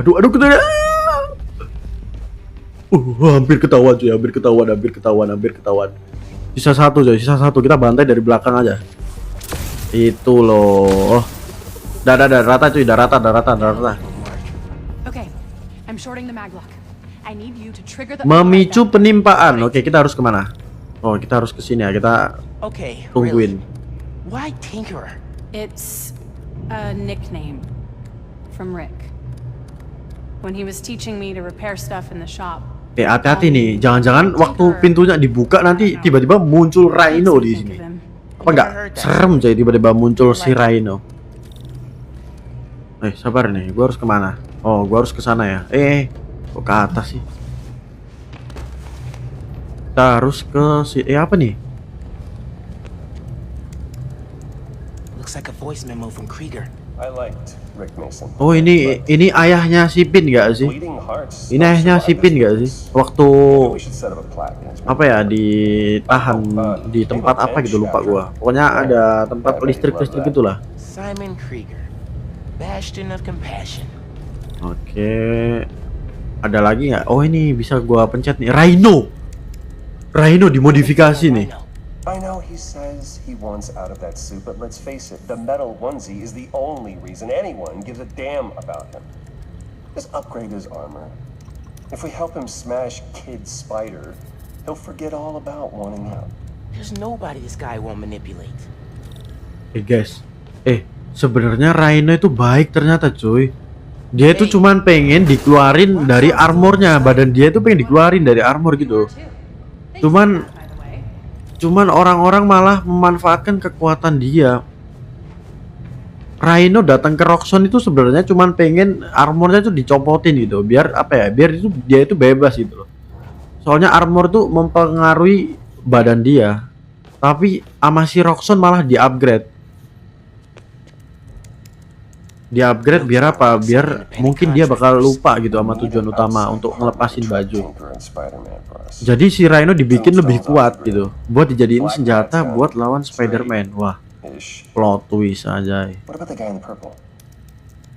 Aduh kita. Hampir ketahuan cuy, hampir ketahuan. Sisa satu coy, kita bantai dari belakang aja. Itu loh. Oh. Dah rata cuy, dah rata.
Okay, I'm shorting the mag lock. I need you to trigger the
Memicu penimpaan. Oke, kita harus kemana? Oh, kita harus ke sini ya. Kita
Okay,
tungguin.
really? Why Tinkerer?
It's a nickname from Rick. When he was teaching me to repair stuff in the shop.
Hati-hati nih, jangan-jangan waktu pintunya dibuka nanti tiba-tiba muncul Rhino di sini. Apa enggak serem coy tiba-tiba muncul si Rhino? Sabar nih, gua harus kemana? Oh, gua harus ke sana ya. Kok ke atas sih? Kita harus ke si apa nih?
Looks like a voice memo from Krieger.
I liked Rick Mason.
Oh, ini ayahnya si Pin nggak sih?
Bleeding hearts.
Ini ayahnya si Pin nggak sih? Waktu
We should set up a plaque in his
apa ya ditahan di tempat apa gitu lupa gua. Pokoknya ada tempat listrik gitulah.
Simon Krieger, Bastion of Compassion.
Oke. Ada lagi nggak? Oh, ini bisa gua pencet nih. Rhino dimodifikasi nih.
I know he says he wants out of that suit, but let's face it, the metal onesie is the only reason anyone gives a damn about him. Just upgrade his armor. If we help him smash Kid Spider, he'll forget all about wanting out.
There's nobody this guy won't manipulate.
Guys, sebenarnya Rhino itu baik ternyata cuy. Dia itu cuman pengen dikeluarin dari armornya, badan dia itu pengen dikeluarin dari armor gitu. Cuman orang-orang malah memanfaatkan kekuatan dia. Rhino datang ke Roxxon itu sebenarnya cuman pengen armornya itu dicopotin gitu, biar apa ya? Biar itu dia itu bebas gitu loh. Soalnya armor tuh mempengaruhi badan dia. Tapi sama si Roxxon malah di-upgrade. Di-upgrade biar apa? Biar mungkin dia bakal lupa gitu sama tujuan utama untuk ngelepasin baju. Jadi si Rhino dibikin lebih kuat gitu, buat dijadiin senjata buat lawan Spider-Man. Wah, plot twist aja.
What about the guy in the purple?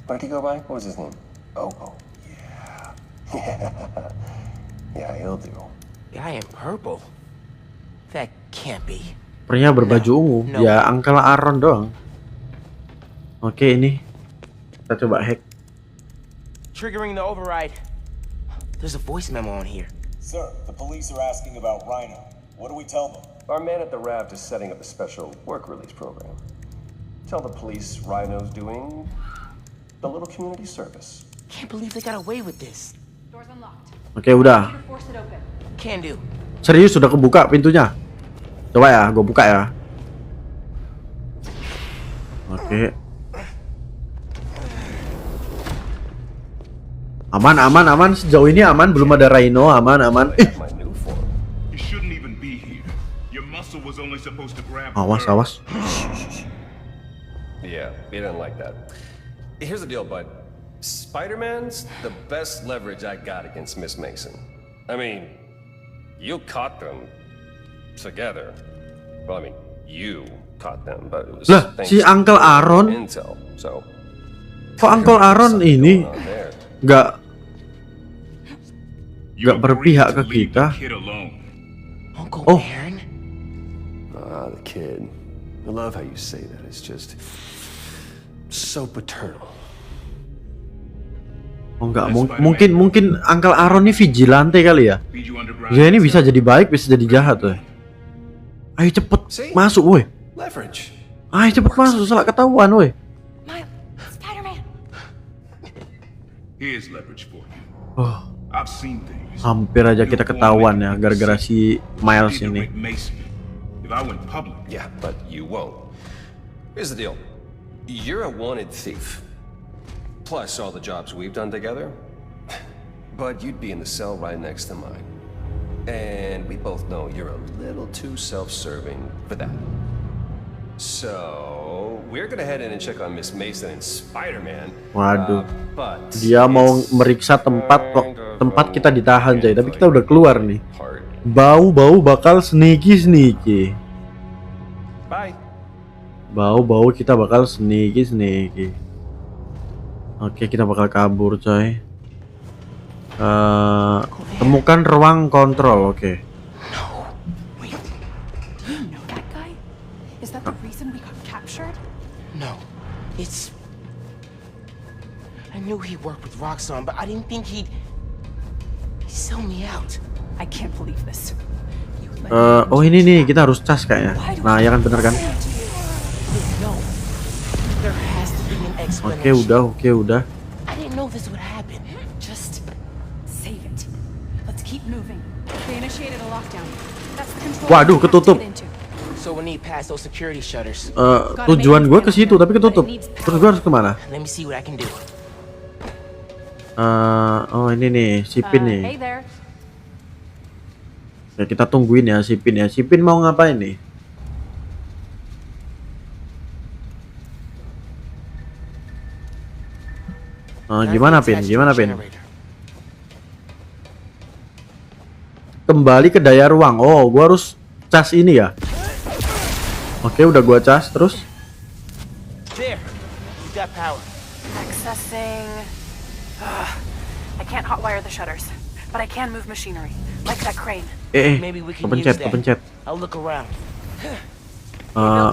What did he go by? What was his name? Oh, yeah. Yeah, he'll do.
Guy in purple? That can't be.
Pria berbaju ungu, ya Uncle Aaron doang. Oke, ini kita coba hack.
Triggering the override. There's a voice memo on here.
Sir, the police are asking about Rhino. What do we tell them?
Our man at the Raft is setting up a special work release program. Tell the police Rhino's doing a little community service.
Can't believe they got away with this.
Door's unlocked.
Oke, udah.
Force it open.
Can do.
Serius sudah kebuka pintunya. Coba ya, gue buka ya. Oke. Aman. Sejauh ini aman, belum ada Rhino, aman.
My new form.
You shouldn't even be here. Your muscle was only supposed to grab.
Awas.
Yeah, he didn't like that. Here's the deal, bud. Spider-Man's the best leverage I got against Miss Mason. I mean, you caught them together. Well, I mean, you caught them, but it was
Lah, si Uncle Aaron.
Intel. So,
kok Uncle Aaron ini nggak berpihak ke kita?
Uncle
Oh.
Aaron?
The kid. I love how you say that. It's just so paternal.
Oh enggak, mungkin Uncle Aaron ini vigilante kali ya. Dia ini bisa jadi baik, bisa jadi jahat tuh. Ayo cepet masuk, woi.
Leverage.
Ayo cepet masuk, salah ketahuan, woi.
Spider-Man.
Here's leverage for you.
Oh,
I've seen things.
hampir aja kita ketahuan ya gara-gara si Miles ini.
If I went public.
Yeah, but you won't. Here's the deal. You're a wanted thief. Plus all the jobs we've done together. But you'd be in the cell right next to mine. And we both know you're a little too self-serving for that. So, we're gonna head in and check on Miss Mason and Spider-Man.
Waduh,
But
dia mau meriksa tempat kita ditahan, coy. Tapi kita udah keluar nih. Bau bakal sneaky.
Bye.
Bau kita bakal sneaky. Oke, kita bakal kabur, coy. Temukan ruang kontrol. Oke.
No. Wait.
You know that guy? Is that the reason we got captured?
No. It's... I knew he worked with Roxxon, but I didn't think he'd sell me out.
I can't believe this. You let
Oh ini nih, kita harus cas kayaknya. Nah ya kan, bener kan?
No. There has to be an
Oke
explanation.
udah.
I didn't know this would happen.
just save it. Let's keep moving. They initiated a lockdown. That's the control.
Waduh,
we have to
ketutup.
get into.
So we need past those security shutters.
Tujuan gue ke situ tapi ketutup. Terus gue harus kemana?
Let me see what I can do.
Oh ini nih, si Pin nih.
Hey there.
Ya, kita tungguin ya si Pin ya. Si Pin mau ngapain nih? Gimana Pin? Gimana Pin? Kembali ke daya ruang. Oh, gua harus cas ini ya. Oke, udah gua cas terus.
There. You got power.
Accessing. I can't hotwire the shutters, but I can move machinery, like that crane.
Maybe we can use that.
Kepencet.
I'll look around.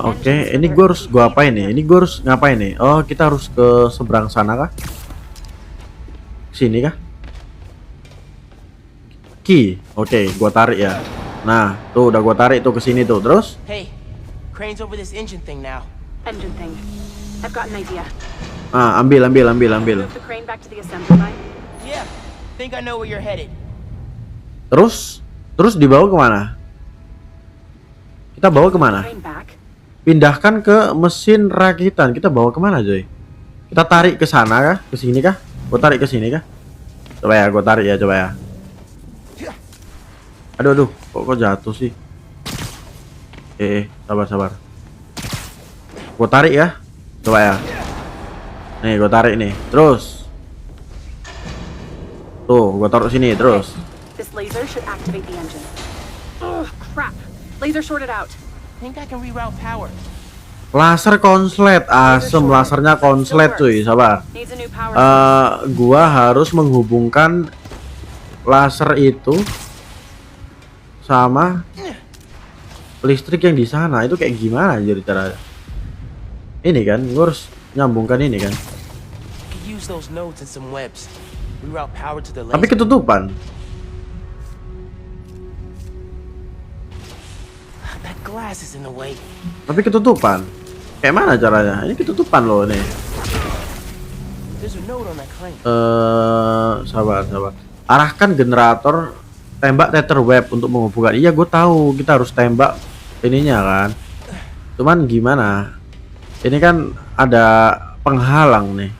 Oke, ini gua harus apain nih? Ini gua harus ngapain nih? Oh, kita harus ke seberang sana kah? Sini kah? Key. Oke, gua tarik ya. Nah, tuh udah gua tarik tuh ke sini tuh. Terus?
Hey, crane's over this engine thing now.
Engine thing. I've got an idea.
Ambil.
Move the crane back to the assembly line.
Yeah, think I know where you're headed.
Terus dibawa kemana? Kita bawa kemana?
Crane back.
Pindahkan ke mesin rakitan. Kita bawa kemana, Joy? Kita tarik ke sana kah? Ke sini kah? Gua tarik ke sini kah? Coba ya, gua tarik ya, coba ya. Aduh, kok jatuh sih? Sabar. Gua tarik ya. Coba ya. Nih, gua tarik nih. Terus. Tuh, gua taruh sini terus.
This laser should activate the engine. Ugh, crap. Laser shorted out.
Think I can reroute power.
Laser konslet, asem lasernya konslet cuy, sabar.
Needs a new power.
Gua harus menghubungkan laser itu sama listrik yang di sana. Itu kayak gimana jadi caranya? Ini kan, gua harus nyambungkan ini kan.
Could use those nodes and some webs. Reroute power to the laser.
Tapi ketutupan.
That glass is in the way.
Tapi ketutupan. Kayak mana caranya? Ini ketutupan loh nih.
There's a node on that crane.
Sabar. Arahkan generator, tembak tether web untuk menghubungkan. Iya, gue tahu kita harus tembak ininya kan. Cuman gimana? Ini kan ada penghalang nih.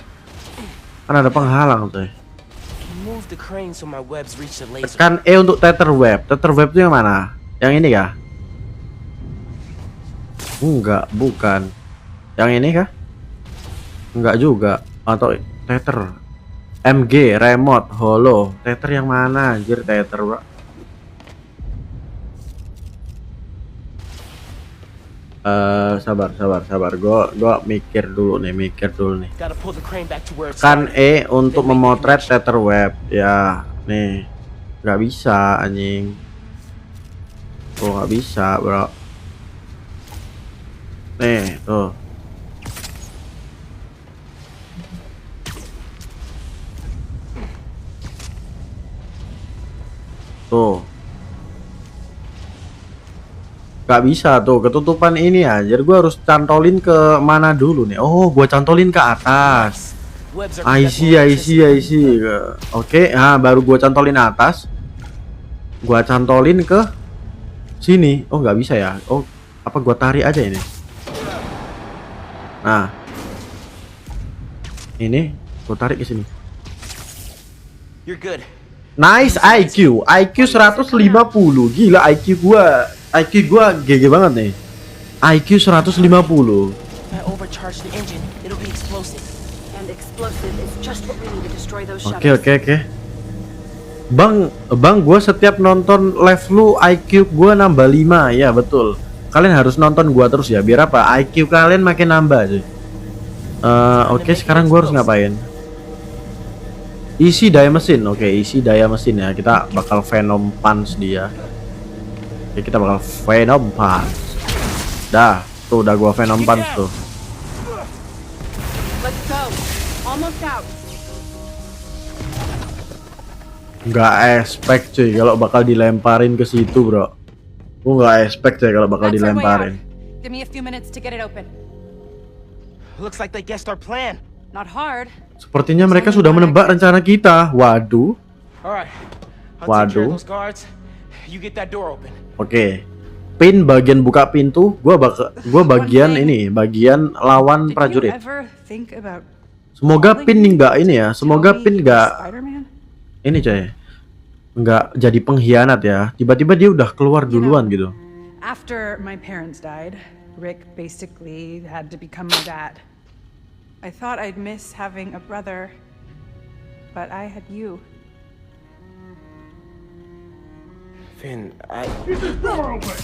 Kan ada penghalang tuh.
Move the crane so my webs reach the laser.
Tekan E untuk tether web. Tether web itu yang mana? Yang ini kah? Enggak, bukan. Yang ini kah? Enggak juga. Atau tether MG, remote, holo. Tether yang mana anjir, tether, Bro? Sabar. Gua mikir dulu nih.
Gotta pull the crane back to where it
Kan
started.
E untuk memotret tether web. Ya, nih. Nggak bisa anjing. Oh, nggak bisa, Bro. Nih, tuh. Tuh. Gak bisa tuh, ketutupan ini aja. Gua harus cantolin ke mana dulu nih? Oh, gua cantolin ke atas.
Webs are
I see. Oke, baru gua cantolin atas. Gua cantolin ke sini. Oh, nggak bisa ya. Oh, apa gua tarik aja ini? Nah. Ini gua tarik ke sini.
You're good.
Nice IQ 150. Gila IQ gua GG banget nih. IQ 150.
If I overcharge the engine, it'll be explosive.
And explosive is just what we need to destroy those
Oke.
shutters.
Bang, gua setiap nonton live lu IQ gua nambah 5. Ya, betul. Kalian harus nonton gua terus ya, biar apa? IQ kalian makin nambah, cuy. Oke, sekarang gua harus ngapain? Isi daya mesin. Oke, isi daya mesin ya. Kita bakal Venom Punch dia. Oke, kita bakal Venom Punch. Dah, tuh udah gua Venom Punch tuh.
Let's go. Almost out.
Nggak expect cuy kalau bakal dilemparin ke situ, bro. Gua nggak expect cuy kalau bakal
That's our way
dilemparin.
out. Give me a few minutes to get it open.
Looks like they guessed our plan.
Not hard.
Sepertinya mereka sudah menebak rencana kita. Waduh.
All right. I'll take care
Waduh.
of those guards. You get that door open.
Oke. Pin bagian buka pintu, gua bagian ini, bagian lawan
Did you
prajurit.
ever think about
Semoga Pin nggak ini ya. Semoga Pin nggak
Spider-Man?
ini coy. Nggak jadi pengkhianat ya. Tiba-tiba dia udah keluar duluan gitu.
After my parents died, Rick basically had to become my dad. I thought I'd miss having a brother, but I had you.
Finn,
Get this door open!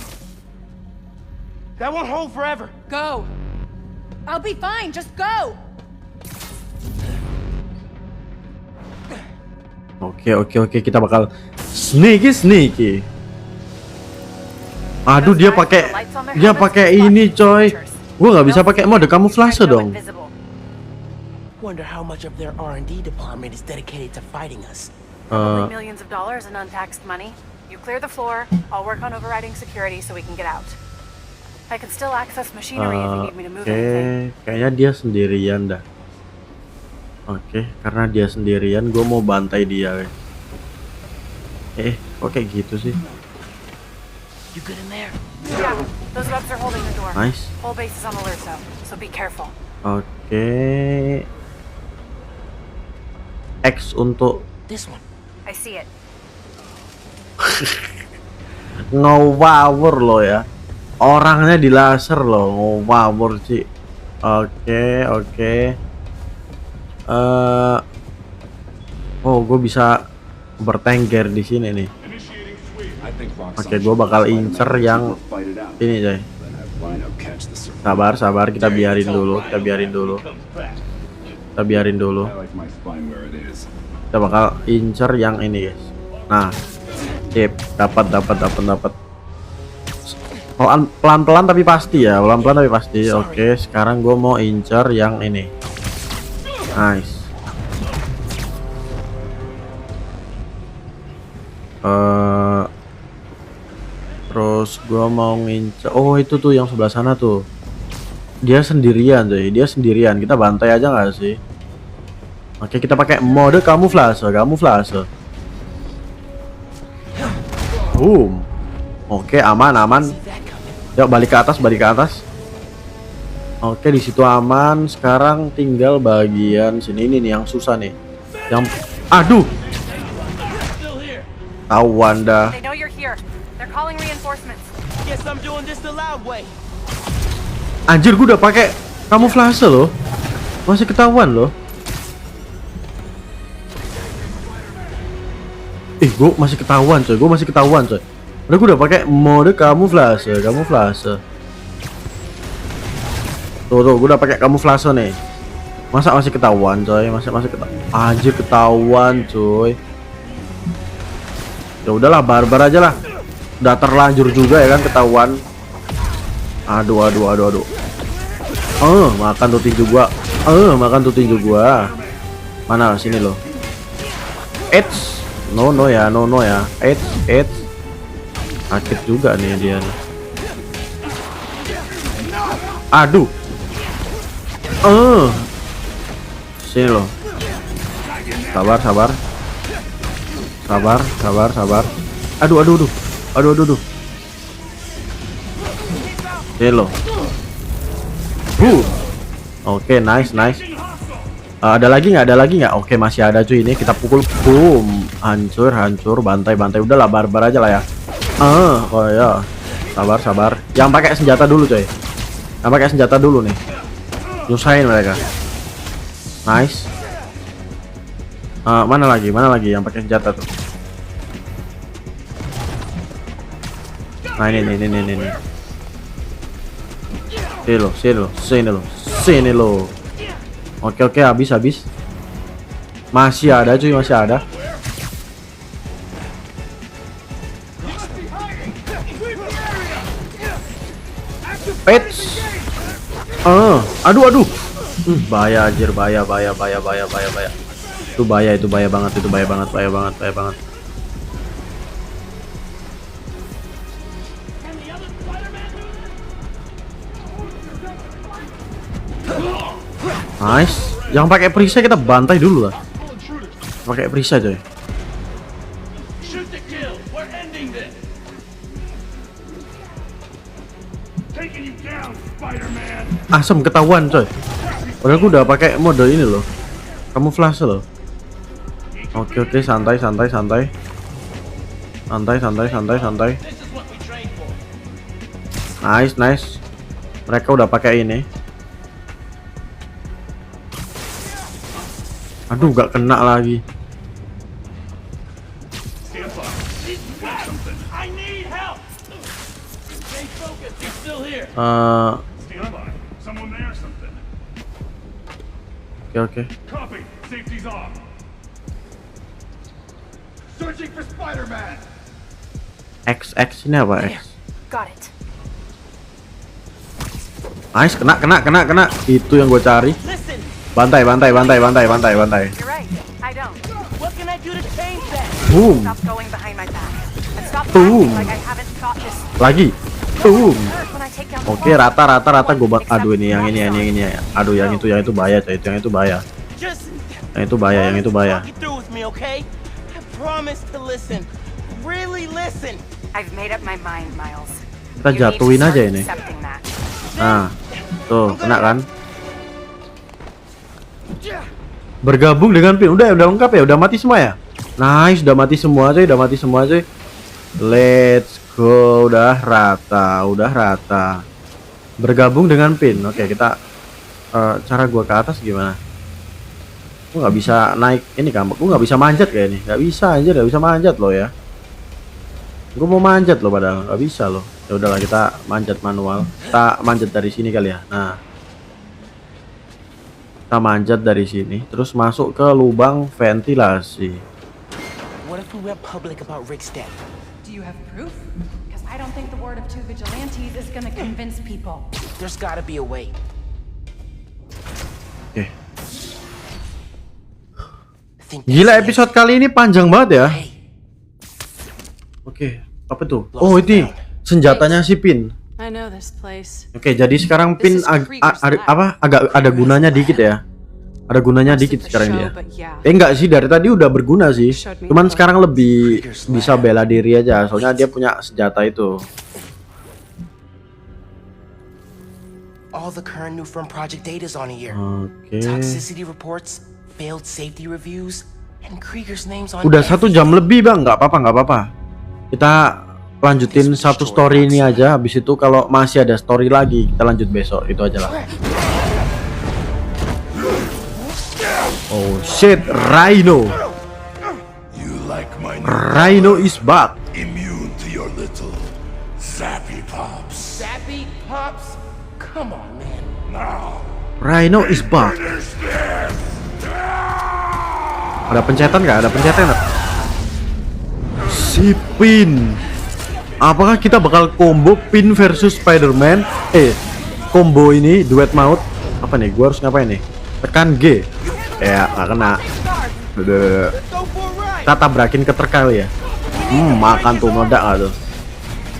that won't hold forever.
Go. I'll be fine. Just go.
Oke, kita bakal sneaky. Aduh, dia pakai ini coy. Gua nggak bisa pakai mode kamuflase dong.
Wonder how much of their R&D department is dedicated to fighting us.
Uh,
Millions of dollars in untaxed money. You clear the floor. I'll work on overriding security so we can get out. I can still access machinery if you need me to move anything.
Kayaknya dia sendirian dah. Oke, karena dia sendirian, gue mau bantai dia. Kok kayak gitu sih?
You good in there?
Yeah, those reps are holding the door.
Nice.
Whole base is on alert though, so be careful.
Oke. X untuk
This one.
I see it.
ngawur loh ya. Orangnya di laser loh, ngawur sih. Oke. Oh, gue bisa bertengger di sini nih. Oke, gue bakal incer yang ini coy. Sabar, kita biarin dulu. Kita bakal incer yang ini guys. Nah, sip, dapat. Pelan-pelan tapi pasti ya, Oke, sekarang gue mau incer yang ini. Nice. Terus gue mau ngincer. Oh, itu tuh yang sebelah sana tuh. Dia sendirian coy, Kita bantai aja nggak sih? Oke, kita pakai mode kamuflase. Boom. Oke, aman. Yuk balik ke atas. Oke, di situ aman. Sekarang tinggal bagian sini nih yang susah nih. Aduh. Tawan dah.
They know you're here. They're calling reinforcements.
Guess I'm doing this the loud way.
Anjir, gue udah pakai kamuflase loh. Masih ketahuan loh. Gue masih ketahuan coy. Udah, gue udah pakai mode kamuflase. Tuh, gue udah pakai kamuflase nih. Masa masih ketahuan coy? Masih ketahuan. Anjir, ketahuan coy. Ya udahlah, barbar aja lah. Udah terlanjur juga ya kan, ketahuan. Aduh. Makan tuh tinju gua. Mana sini loh. No ya. Sakit juga nih dia nih. Aduh. Sini loh. Sabar. Aduh. Sini loh. Oke, nice. Ada lagi nggak? Oke, masih ada cuy. Ini kita pukul, boom, hancur, bantai. Udahlah, barbar aja lah ya. Oh ya, sabar. Yang pakai senjata dulu coy. Nih. Nyusahin mereka. Nice. Mana lagi yang pakai senjata tuh? Nah, ini. Sini lo. Oke, habis. Masih ada cuy, masih ada. Pets. Aduh. Bahaya anjir, bahaya. Itu bahaya banget, bahaya banget. Nice. Yang pakai perisai kita bantai dulu lah. Pakai perisai coy.
Shoot to kill. We're ending this. Taking you down, Spider-Man.
Asem ketahuan coy. Padahal aku udah pakai mode ini loh. Kamuflase loh. Oke, santai. Nice. Mereka udah pakai ini. Aduh, gak kena lagi.
Stand by. Got something. I need help. Stay focused. He's still here. Stand by. Someone there, something.
Oke.
Copy. Safety's off. Searching for Spider-Man.
X ini apa X?
Got it.
Nice, kena. Itu yang gue cari.
Listen,
Bantai.
You're right. I don't.
what can I do to change that?
Boom.
Stop going behind my back. And stop
Boom.
acting like I haven't thought this
Lagi. Boom.
through when I take down the
Oke,
wall.
rata gue aduh
Except
ini yang ini. Aduh, yang itu bahaya coy. Yang itu bahaya.
Just
Yang itu bahaya.
talk it through with me, okay? I promise to listen. Really listen.
I've made up my mind, Miles.
Kita
You need to
jatuhin
start
aja ini.
accepting that.
Nah, tuh kena kan? Bergabung dengan pin. Udah lengkap ya, udah mati semua ya. Nice, udah mati semua cuy. Let's go, udah rata. Bergabung dengan pin. Oke, kita cara gua ke atas gimana? Gua nggak bisa naik ini kan? Gua nggak bisa manjat kayak ini. Nggak bisa anjir, nggak bisa manjat loh ya. Gua mau manjat loh padahal nggak bisa loh. Ya udahlah kita manjat manual. Kita manjat dari sini kali ya. Nah, kita manjat dari sini, terus masuk ke lubang ventilasi.
What if we went public about Rick's death?
Do you have proof?
Because I don't think the word of two vigilantes is gonna convince people.
There's gotta be a way.
Oke.
Think
Gila,
that's the
episode kali ini panjang banget ya.
Hey,
Oke, apa tuh? Oh, ini senjatanya si Pin.
I know this place.
Oke, jadi sekarang Pin agak ada gunanya dikit ya. Ada gunanya dikit sekarang dia. Enggak sih, dari tadi udah berguna sih. Cuman sekarang lebih bisa bela diri aja. Soalnya dia punya senjata itu.
all the current new firm project data's on here.
Oke.
Toxicity reports, failed safety reviews, and Krieger's name's on
Udah 1 jam lebih bang, nggak apa-apa. Kita lanjutin satu story ini aja. Habis itu kalau masih ada story lagi kita lanjut besok. Itu aja lah. Oh shit, Rhino.
You like my
Rhino is back.
immune to your little zappy pops.
Zappy Pops? Come on, man.
Now,
Rhino is back.
finish this.
Ada pencetan nggak? Ada pencetan nggak? Si Pin. Apakah kita bakal combo Pin versus Spider-Man? Combo ini duet maut. Apa nih? Gua harus ngapain nih? Tekan G. Ya, nggak kena. Kita tabrakin ke truk kali ya. Makan tuh, meledak nggak tuh?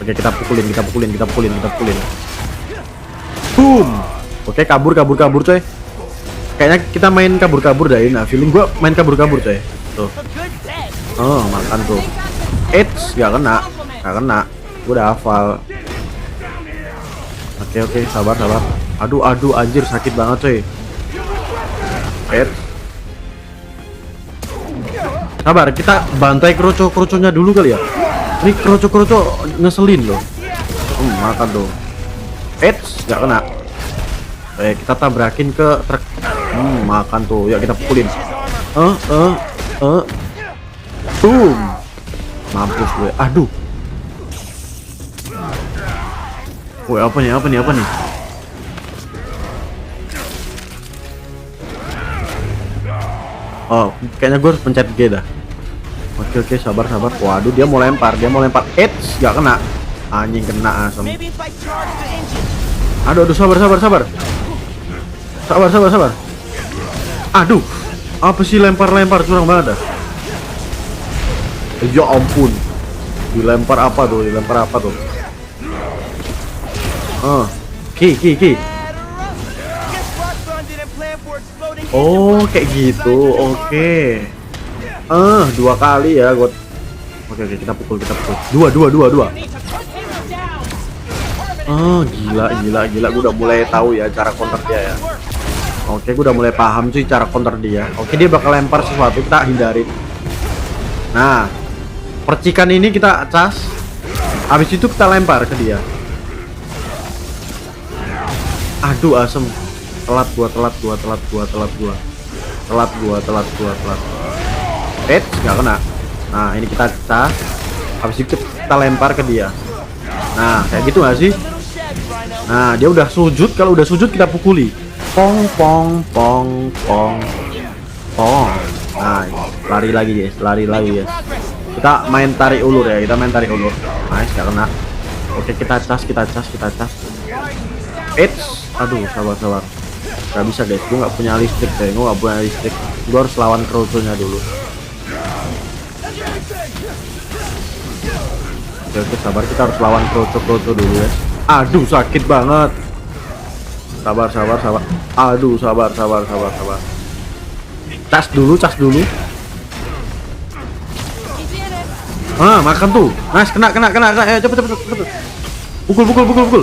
Oke, kita pukulin. Boom. Oke, kabur coy. Kayaknya kita main kabur-kabur dah ini. Nah, feeling gua main kabur-kabur coy. Tuh. Oh, makan tuh. Eits, nggak kena. Gua udah hafal. Oke, sabar. Aduh, anjir sakit banget coy. Sabar, kita bantai kroco-kroconya dulu kali ya. Ini kroco-kroco ngeselin loh. Makan tuh. Eits, nggak kena. Kita tabrakin ke truk. Makan tuh. Ya kita pukulin. Boom. Mampus gue. Aduh. Woi, apa nih? Oh, kayaknya gue harus pencet G dah. Oke, sabar. Waduh, dia mau lempar. Eits, gak kena. Anjing, kena asem. Aduh, sabar. Aduh, apa sih lempar curang banget dah. Ya ampun. Dilempar apa tuh? Ki. Oh, kayak gitu. Oke. 2 kali ya, Oke, kita pukul. 2. Oh, gila. Gue udah mulai tahu ya cara counter dia ya. Oke, gue udah mulai paham sih cara counter dia. Oke, dia bakal lempar sesuatu, kita hindarin. Nah, percikan ini kita cas. Habis itu kita lempar ke dia. Aduh, asem. Telat gua. Nggak kena. Nah, ini kita cas. Habis itu kita lempar ke dia. Nah, kayak gitu nggak sih? Nah, dia udah sujud. Kalau udah sujud kita pukuli. Pong. Nah, lari lagi guys. Kita main tarik ulur ya. Nice, nggak kena. Oke, kita cas. Aduh, sabar. Gak bisa guys, gue nggak punya listrik. Gue harus lawan Kroco-nya dulu. Oke, sabar, kita harus lawan Kroco dulu ya. Aduh, sakit banget. Sabar. Aduh, sabar. Cas dulu. Makan tuh. Nice, kena. Cepet. Pukul.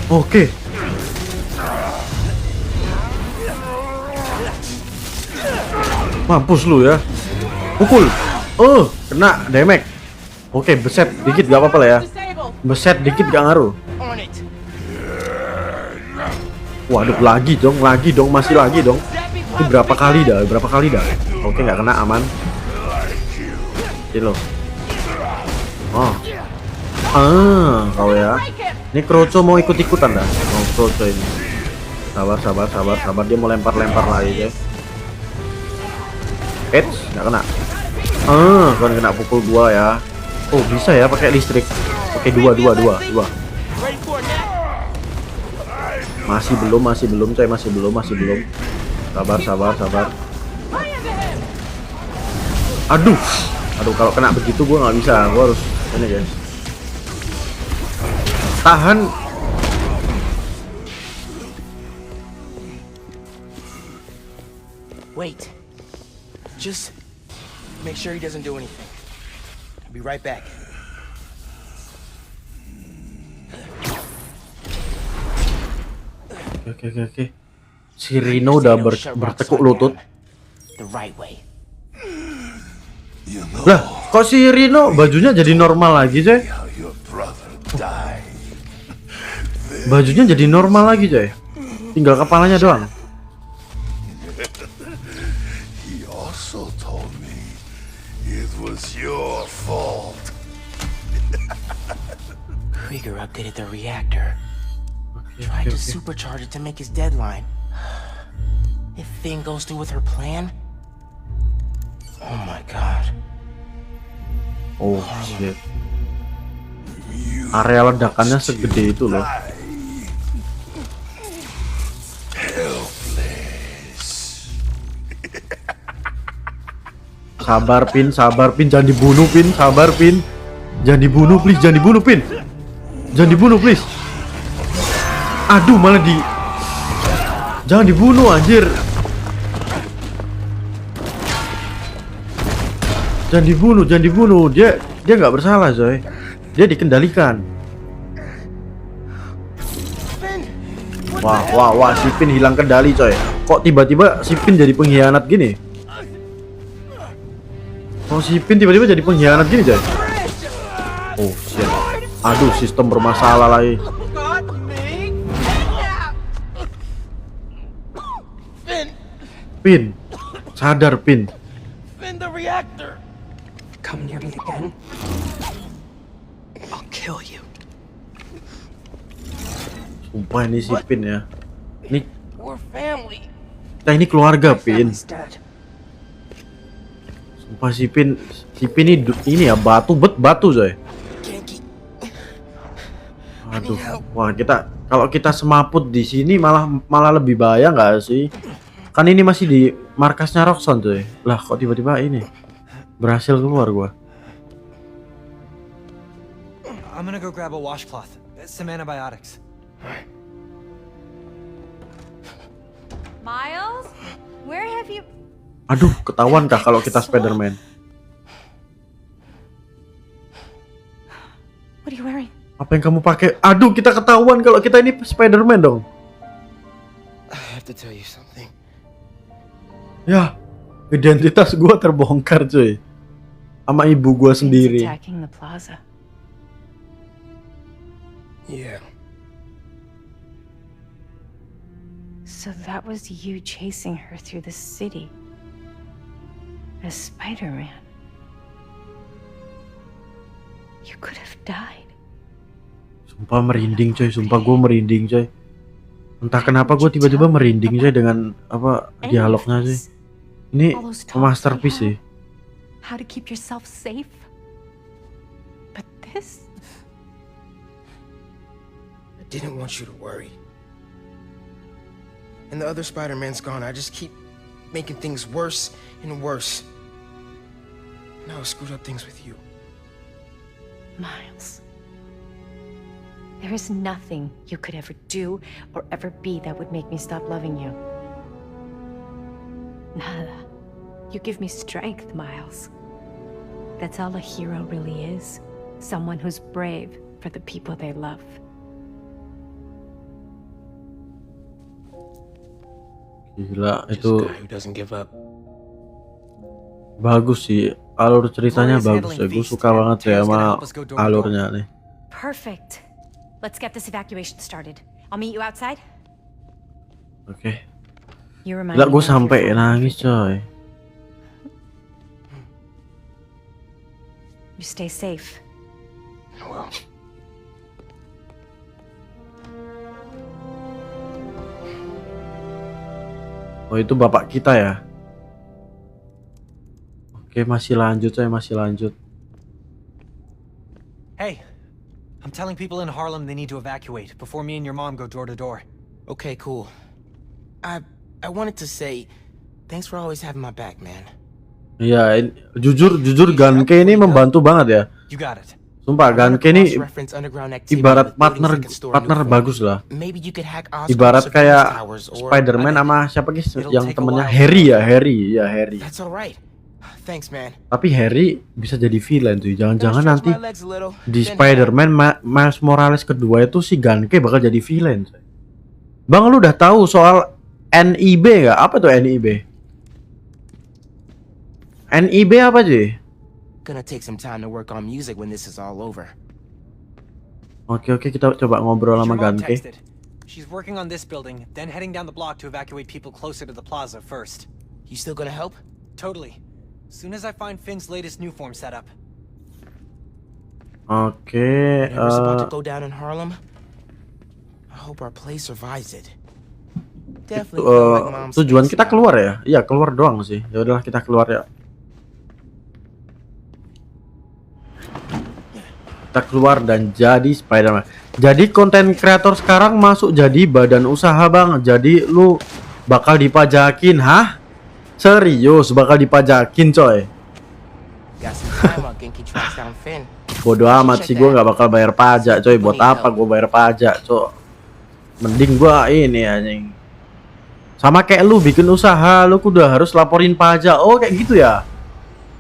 Oke. Mampus lu ya. Pukul. Kena damage. Oke, beset dikit gak apa-apa lah ya. Beset dikit gak ngaruh. Waduh, lagi dong, masih lagi dong. Ini berapa kali dah? Oke, nggak kena, aman. Ini loh. Kau ya. Ini Kroco mau ikut-ikutan dah. Kroco ini. Sabar. Dia mau lempar lagi guys. Nggak kena. Kan kena pukul gua ya. Oh, bisa ya pakai listrik. Oke, 2. Masih belum coy, masih belum. Sabar. Aduh, kalau kena begitu gua nggak bisa. Gua harus ini guys. Tahan.
Wait. Just make sure he doesn't do anything. I'll be right back.
Oke. Si Rino udah bertekuk lutut.
The right way.
Lah, kok si Rino bajunya jadi normal lagi, coy? Bajunya jadi normal lagi, coy. Tinggal kepalanya doang.
He also told me it was your fault.
Krieger updated the reactor. Tried to supercharge it to make his deadline. If Finn goes through with her plan, oh my god.
Oh shit. Area ledakannya segede itu loh. Sabar Pin, jangan dibunuh Pin, sabar Pin. Jangan dibunuh please, Pin. Jangan dibunuh please. Aduh, malah jangan dibunuh anjir. Jangan dibunuh. Dia nggak bersalah, coy. Dia dikendalikan. Wah, si Pin hilang kendali, coy. Kok tiba-tiba si Pin jadi pengkhianat gini? Coy? Oh shit. Aduh, sistem bermasalah lagi. Pin, sadar Pin.
Finn, the reactor. Come near me again, I'll kill you.
Sumpah ini si Pin ya. Ini
We're family.
kita ini keluarga Pin.
Family's dead.
Sumpah si Pin ini ya batu coy. Aduh, wah kalau kita semaput di sini malah lebih bahaya nggak sih? Kan ini masih di markasnya Roxxon coy. Lah kok tiba-tiba ini berhasil keluar gua.
I'm gonna go grab a washcloth, some antibiotics.
Miles, where have you?
Aduh, ketahuan kah kalau kita Spider-Man?
What are you wearing?
Apa yang kamu pakai? Aduh, kita ketahuan kalau kita ini Spider-Man dong.
I have to tell you something.
Ya, identitas gua terbongkar cuy. Sama ibu gua sendiri.
Attacking the plaza.
Yeah.
So that was you chasing her through the city. As Spider-Man. You could have died.
Sumpah merinding coy, sumpah gue merinding coy. Entah kenapa gue tiba-tiba merinding coy dengan apa dialognya sih. Ini masterpiece sih.
How to keep yourself safe. But this?
I didn't want you to worry. And the other Spider-Man's gone. I just keep making things worse and worse. Now I screwed up things with you.
Miles. There is nothing you could ever do or ever be that would make me stop loving you. Nada. You give me strength, Miles. That's all a hero really is. Someone who's brave for the people they love.
Gila, itu
Who doesn't give up.
bagus sih. Alur ceritanya bagus ya. Gue suka banget sih sama alurnya nih.
Perfect. Let's get this evacuation started. I'll meet you outside.
Oke.
You remind
Gila,
me
gue
of your
sampai
father.
nangis coy.
You stay safe.
Well,
Oh itu bapak kita ya. Oke, masih lanjut coy, masih lanjut.
Hey, I'm telling people in Harlem they need to evacuate before me and your mom go door to door.
okay, cool. I wanted to say thanks for always having my back, man.
Iya, jujur Ganke ini membantu banget ya.
You got it.
Sumpah Ganke ini
Cross-reference underground activity
ibarat
with buildings that can store
partner
new form.
bagus lah.
Maybe you could hack Oscorp's
Ibarat
surveillance
kayak
towers or-
Spider-Man sama siapa guys
It'll
yang
take a
temennya
while.
Harry.
That's all right. Thanks, man.
Tapi Harry bisa jadi villain tuh. Jangan-jangan
Gonna
nanti
stretch my legs a little,
di
then
Spider-Man Miles Morales kedua itu si Ganke bakal jadi villain. Bang, lu udah tahu soal NIB nggak? Apa tuh NIB? NIB apa sih?
gonna take some time to work on music when this is all over.
Oke, kita coba ngobrol sama
Your mom
Ganke.
texted. She's working on this building, then heading down the block to evacuate people closer to the plaza first.
You still gonna help?
Totally. Soon as I find Finn's latest new form setup.
Oke,
Whatever's about to go down in Harlem, I hope our place survives it. Definitely feel like Mom's
tujuan
space
kita
now.
keluar ya? Iya, keluar doang sih. Ya udahlah kita keluar ya. Kita keluar dan jadi Spider-Man. Jadi konten kreator sekarang masuk jadi badan usaha, Bang. Jadi lu bakal dipajakin, hah? Serius bakal dipajakin, coy.
Got some time while Genki tracks down Finn.
Bodoh amat sih, gue nggak bakal bayar pajak, coy. Buat apa gue bayar pajak, coy? Mending gua ini anjing. Sama kayak lu bikin usaha, lu udah harus laporin pajak. Oh, kayak gitu ya?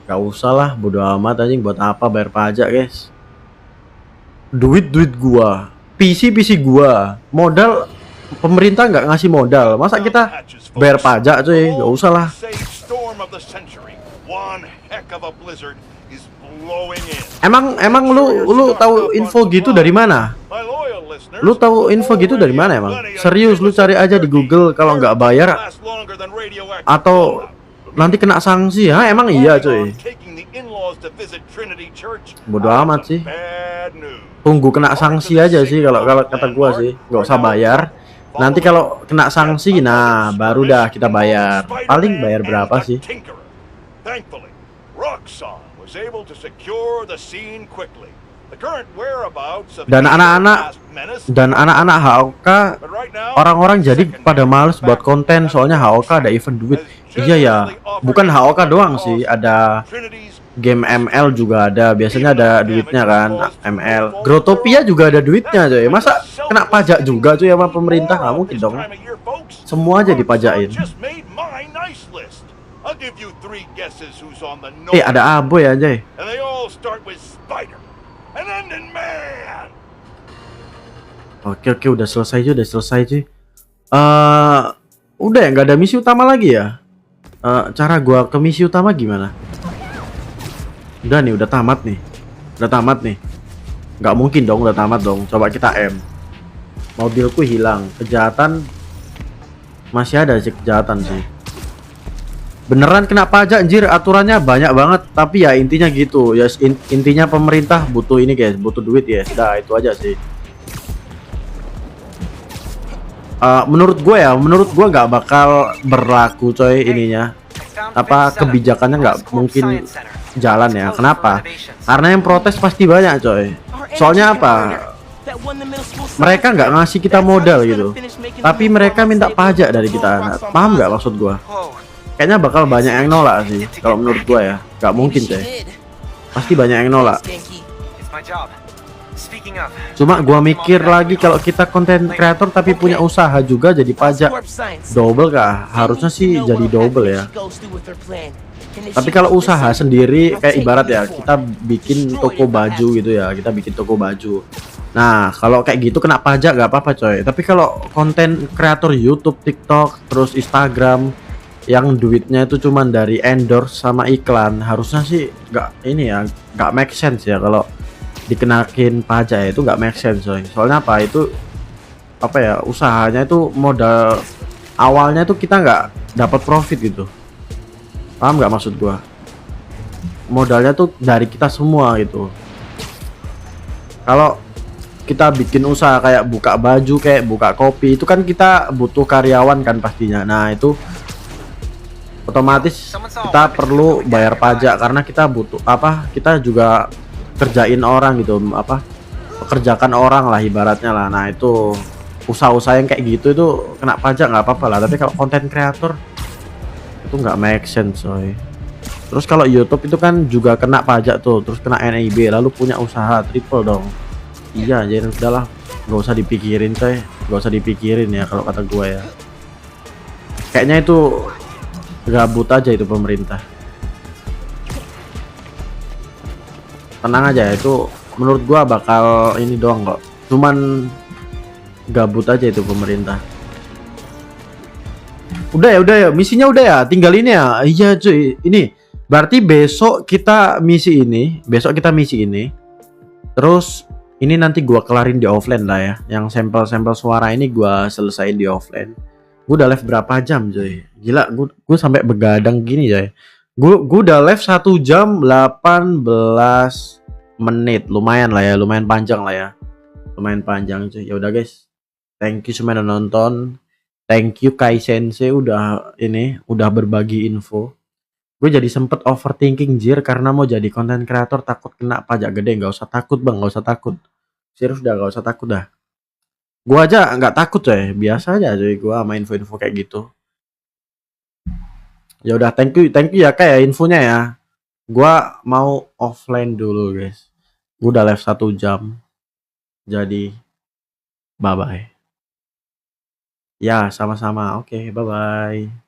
Gak usah lah, bodoh amat anjing. Buat apa bayar pajak, guys? Duit gua, PC gua, modal pemerintah nggak ngasih modal. Masa kita bayar pajak, coy? Gak usah lah. Emang lu tahu info gitu dari mana? Lu tahu info gitu dari mana emang? Serius, lu cari aja di Google. Kalau nggak bayar atau nanti kena sanksi, ha? Emang iya, coy. Bodoh amat sih. Tunggu kena sanksi aja sih kalau kata gua sih. Nggak usah bayar. Nanti kalau kena sanksi, nah baru dah kita bayar. Paling bayar berapa sih?
Roxxon was able to secure the scene quickly. The current whereabouts of
Dan
the
anak-anak
masked menace,
anak-anak HOK,
but right now,
orang-orang jadi pada males buat konten soalnya HOK ada event duit. Iya ya, bukan HOK doang sih, ada
Trinity's
game ML juga ada, biasanya ada duitnya kan, ML. Growtopia juga ada duitnya coy. Masa kena pajak juga cuy sama pemerintah? Nggak mungkin dong.
time of year, folks.
Semua aja dipajakin.
Just made my nice list. I'll give you 3 guesses who's on the
Ada Aboy aja.
and they all start with Spider. And ending man.
Oke, udah selesai cuy. Udah ya, nggak ada misi utama lagi ya. Cara gua ke misi utama gimana? Udah nih, udah tamat nih. Nggak mungkin dong, udah tamat dong. Coba kita M. Mobilku hilang. Kejahatan masih ada sih, kejahatan sih. Beneran kena pajak anjir, aturannya banyak banget. Tapi ya intinya gitu. Ya intinya pemerintah butuh ini guys, butuh duit ya. Dah itu aja sih. Menurut gue nggak bakal berlaku coy ininya. Kebijakannya nggak mungkin jalan ya. Kenapa? Karena yang protes pasti banyak coy. Soalnya apa? Mereka nggak ngasih kita modal gitu, tapi mereka minta pajak dari kita. Paham nggak maksud gue? Kayaknya bakal banyak yang nolak sih. Kalau menurut gue ya, nggak mungkin coy. Pasti banyak yang nolak. Cuma gua mikir lagi, kalau kita konten kreator tapi punya usaha juga jadi pajak double kah? Harusnya sih jadi double ya. Tapi kalau usaha sendiri kayak ibarat ya, kita bikin toko baju gitu ya, kita bikin toko baju. Nah, kalau kayak gitu kena pajak gak apa-apa coy. Tapi kalau konten kreator YouTube, TikTok, terus Instagram yang duitnya itu cuman dari endorse sama iklan, harusnya sih nggak make sense ya kalau dikenakin pajak ya. Itu nggak make sense coy. Soalnya apa, itu usahanya itu modal awalnya itu kita nggak dapat profit gitu. Paham nggak maksud gua? Modalnya tuh dari kita semua gitu. Kalau kita bikin usaha kayak buka baju, kayak buka kopi, itu kan kita butuh karyawan kan pastinya. Nah itu otomatis kita perlu bayar pajak karena kita butuh kita juga kerjain orang gitu, pekerjakan orang lah ibaratnya lah. Nah itu usaha-usaha yang kayak gitu itu kena pajak nggak apa-apa lah. Tapi kalau konten kreator itu nggak make sense coy. Terus kalau YouTube itu kan juga kena pajak tuh, terus kena NIB, lalu punya usaha triple dong. Iya jadi udahlah, nggak usah dipikirin coy, nggak usah dipikirin ya kalau kata gue ya. Kayaknya itu gabut aja itu pemerintah. Tenang aja, itu menurut gua bakal ini doang kok, cuman gabut aja itu pemerintah. Udah ya, misinya udah ya, tinggal ini ya. Iya cuy, ini berarti besok kita misi ini, terus ini nanti gua kelarin di offline lah ya. Yang sampel-sampel suara ini gua selesain di offline. Gue udah live berapa jam coy, gila. Gue sampai begadang gini coy. Gue udah live 1 jam 18 menit. Lumayan lah ya, lumayan panjang lah ya, lumayan panjang cuy. Ya udah guys, thank you semua udah nonton. Thank you Kai Sensei udah berbagi info. Gue jadi sempet overthinking jir karena mau jadi konten kreator takut kena pajak gede. Nggak usah takut bang, nggak usah takut. Serius dah, nggak usah takut dah. Gua aja nggak takut coy, biasa aja coy gua sama info-info kayak gitu. Ya udah, thank you ya kayak infonya ya. Gua mau offline dulu guys. Gua udah live 1 jam. Jadi bye bye. Ya sama-sama. Oke, bye bye.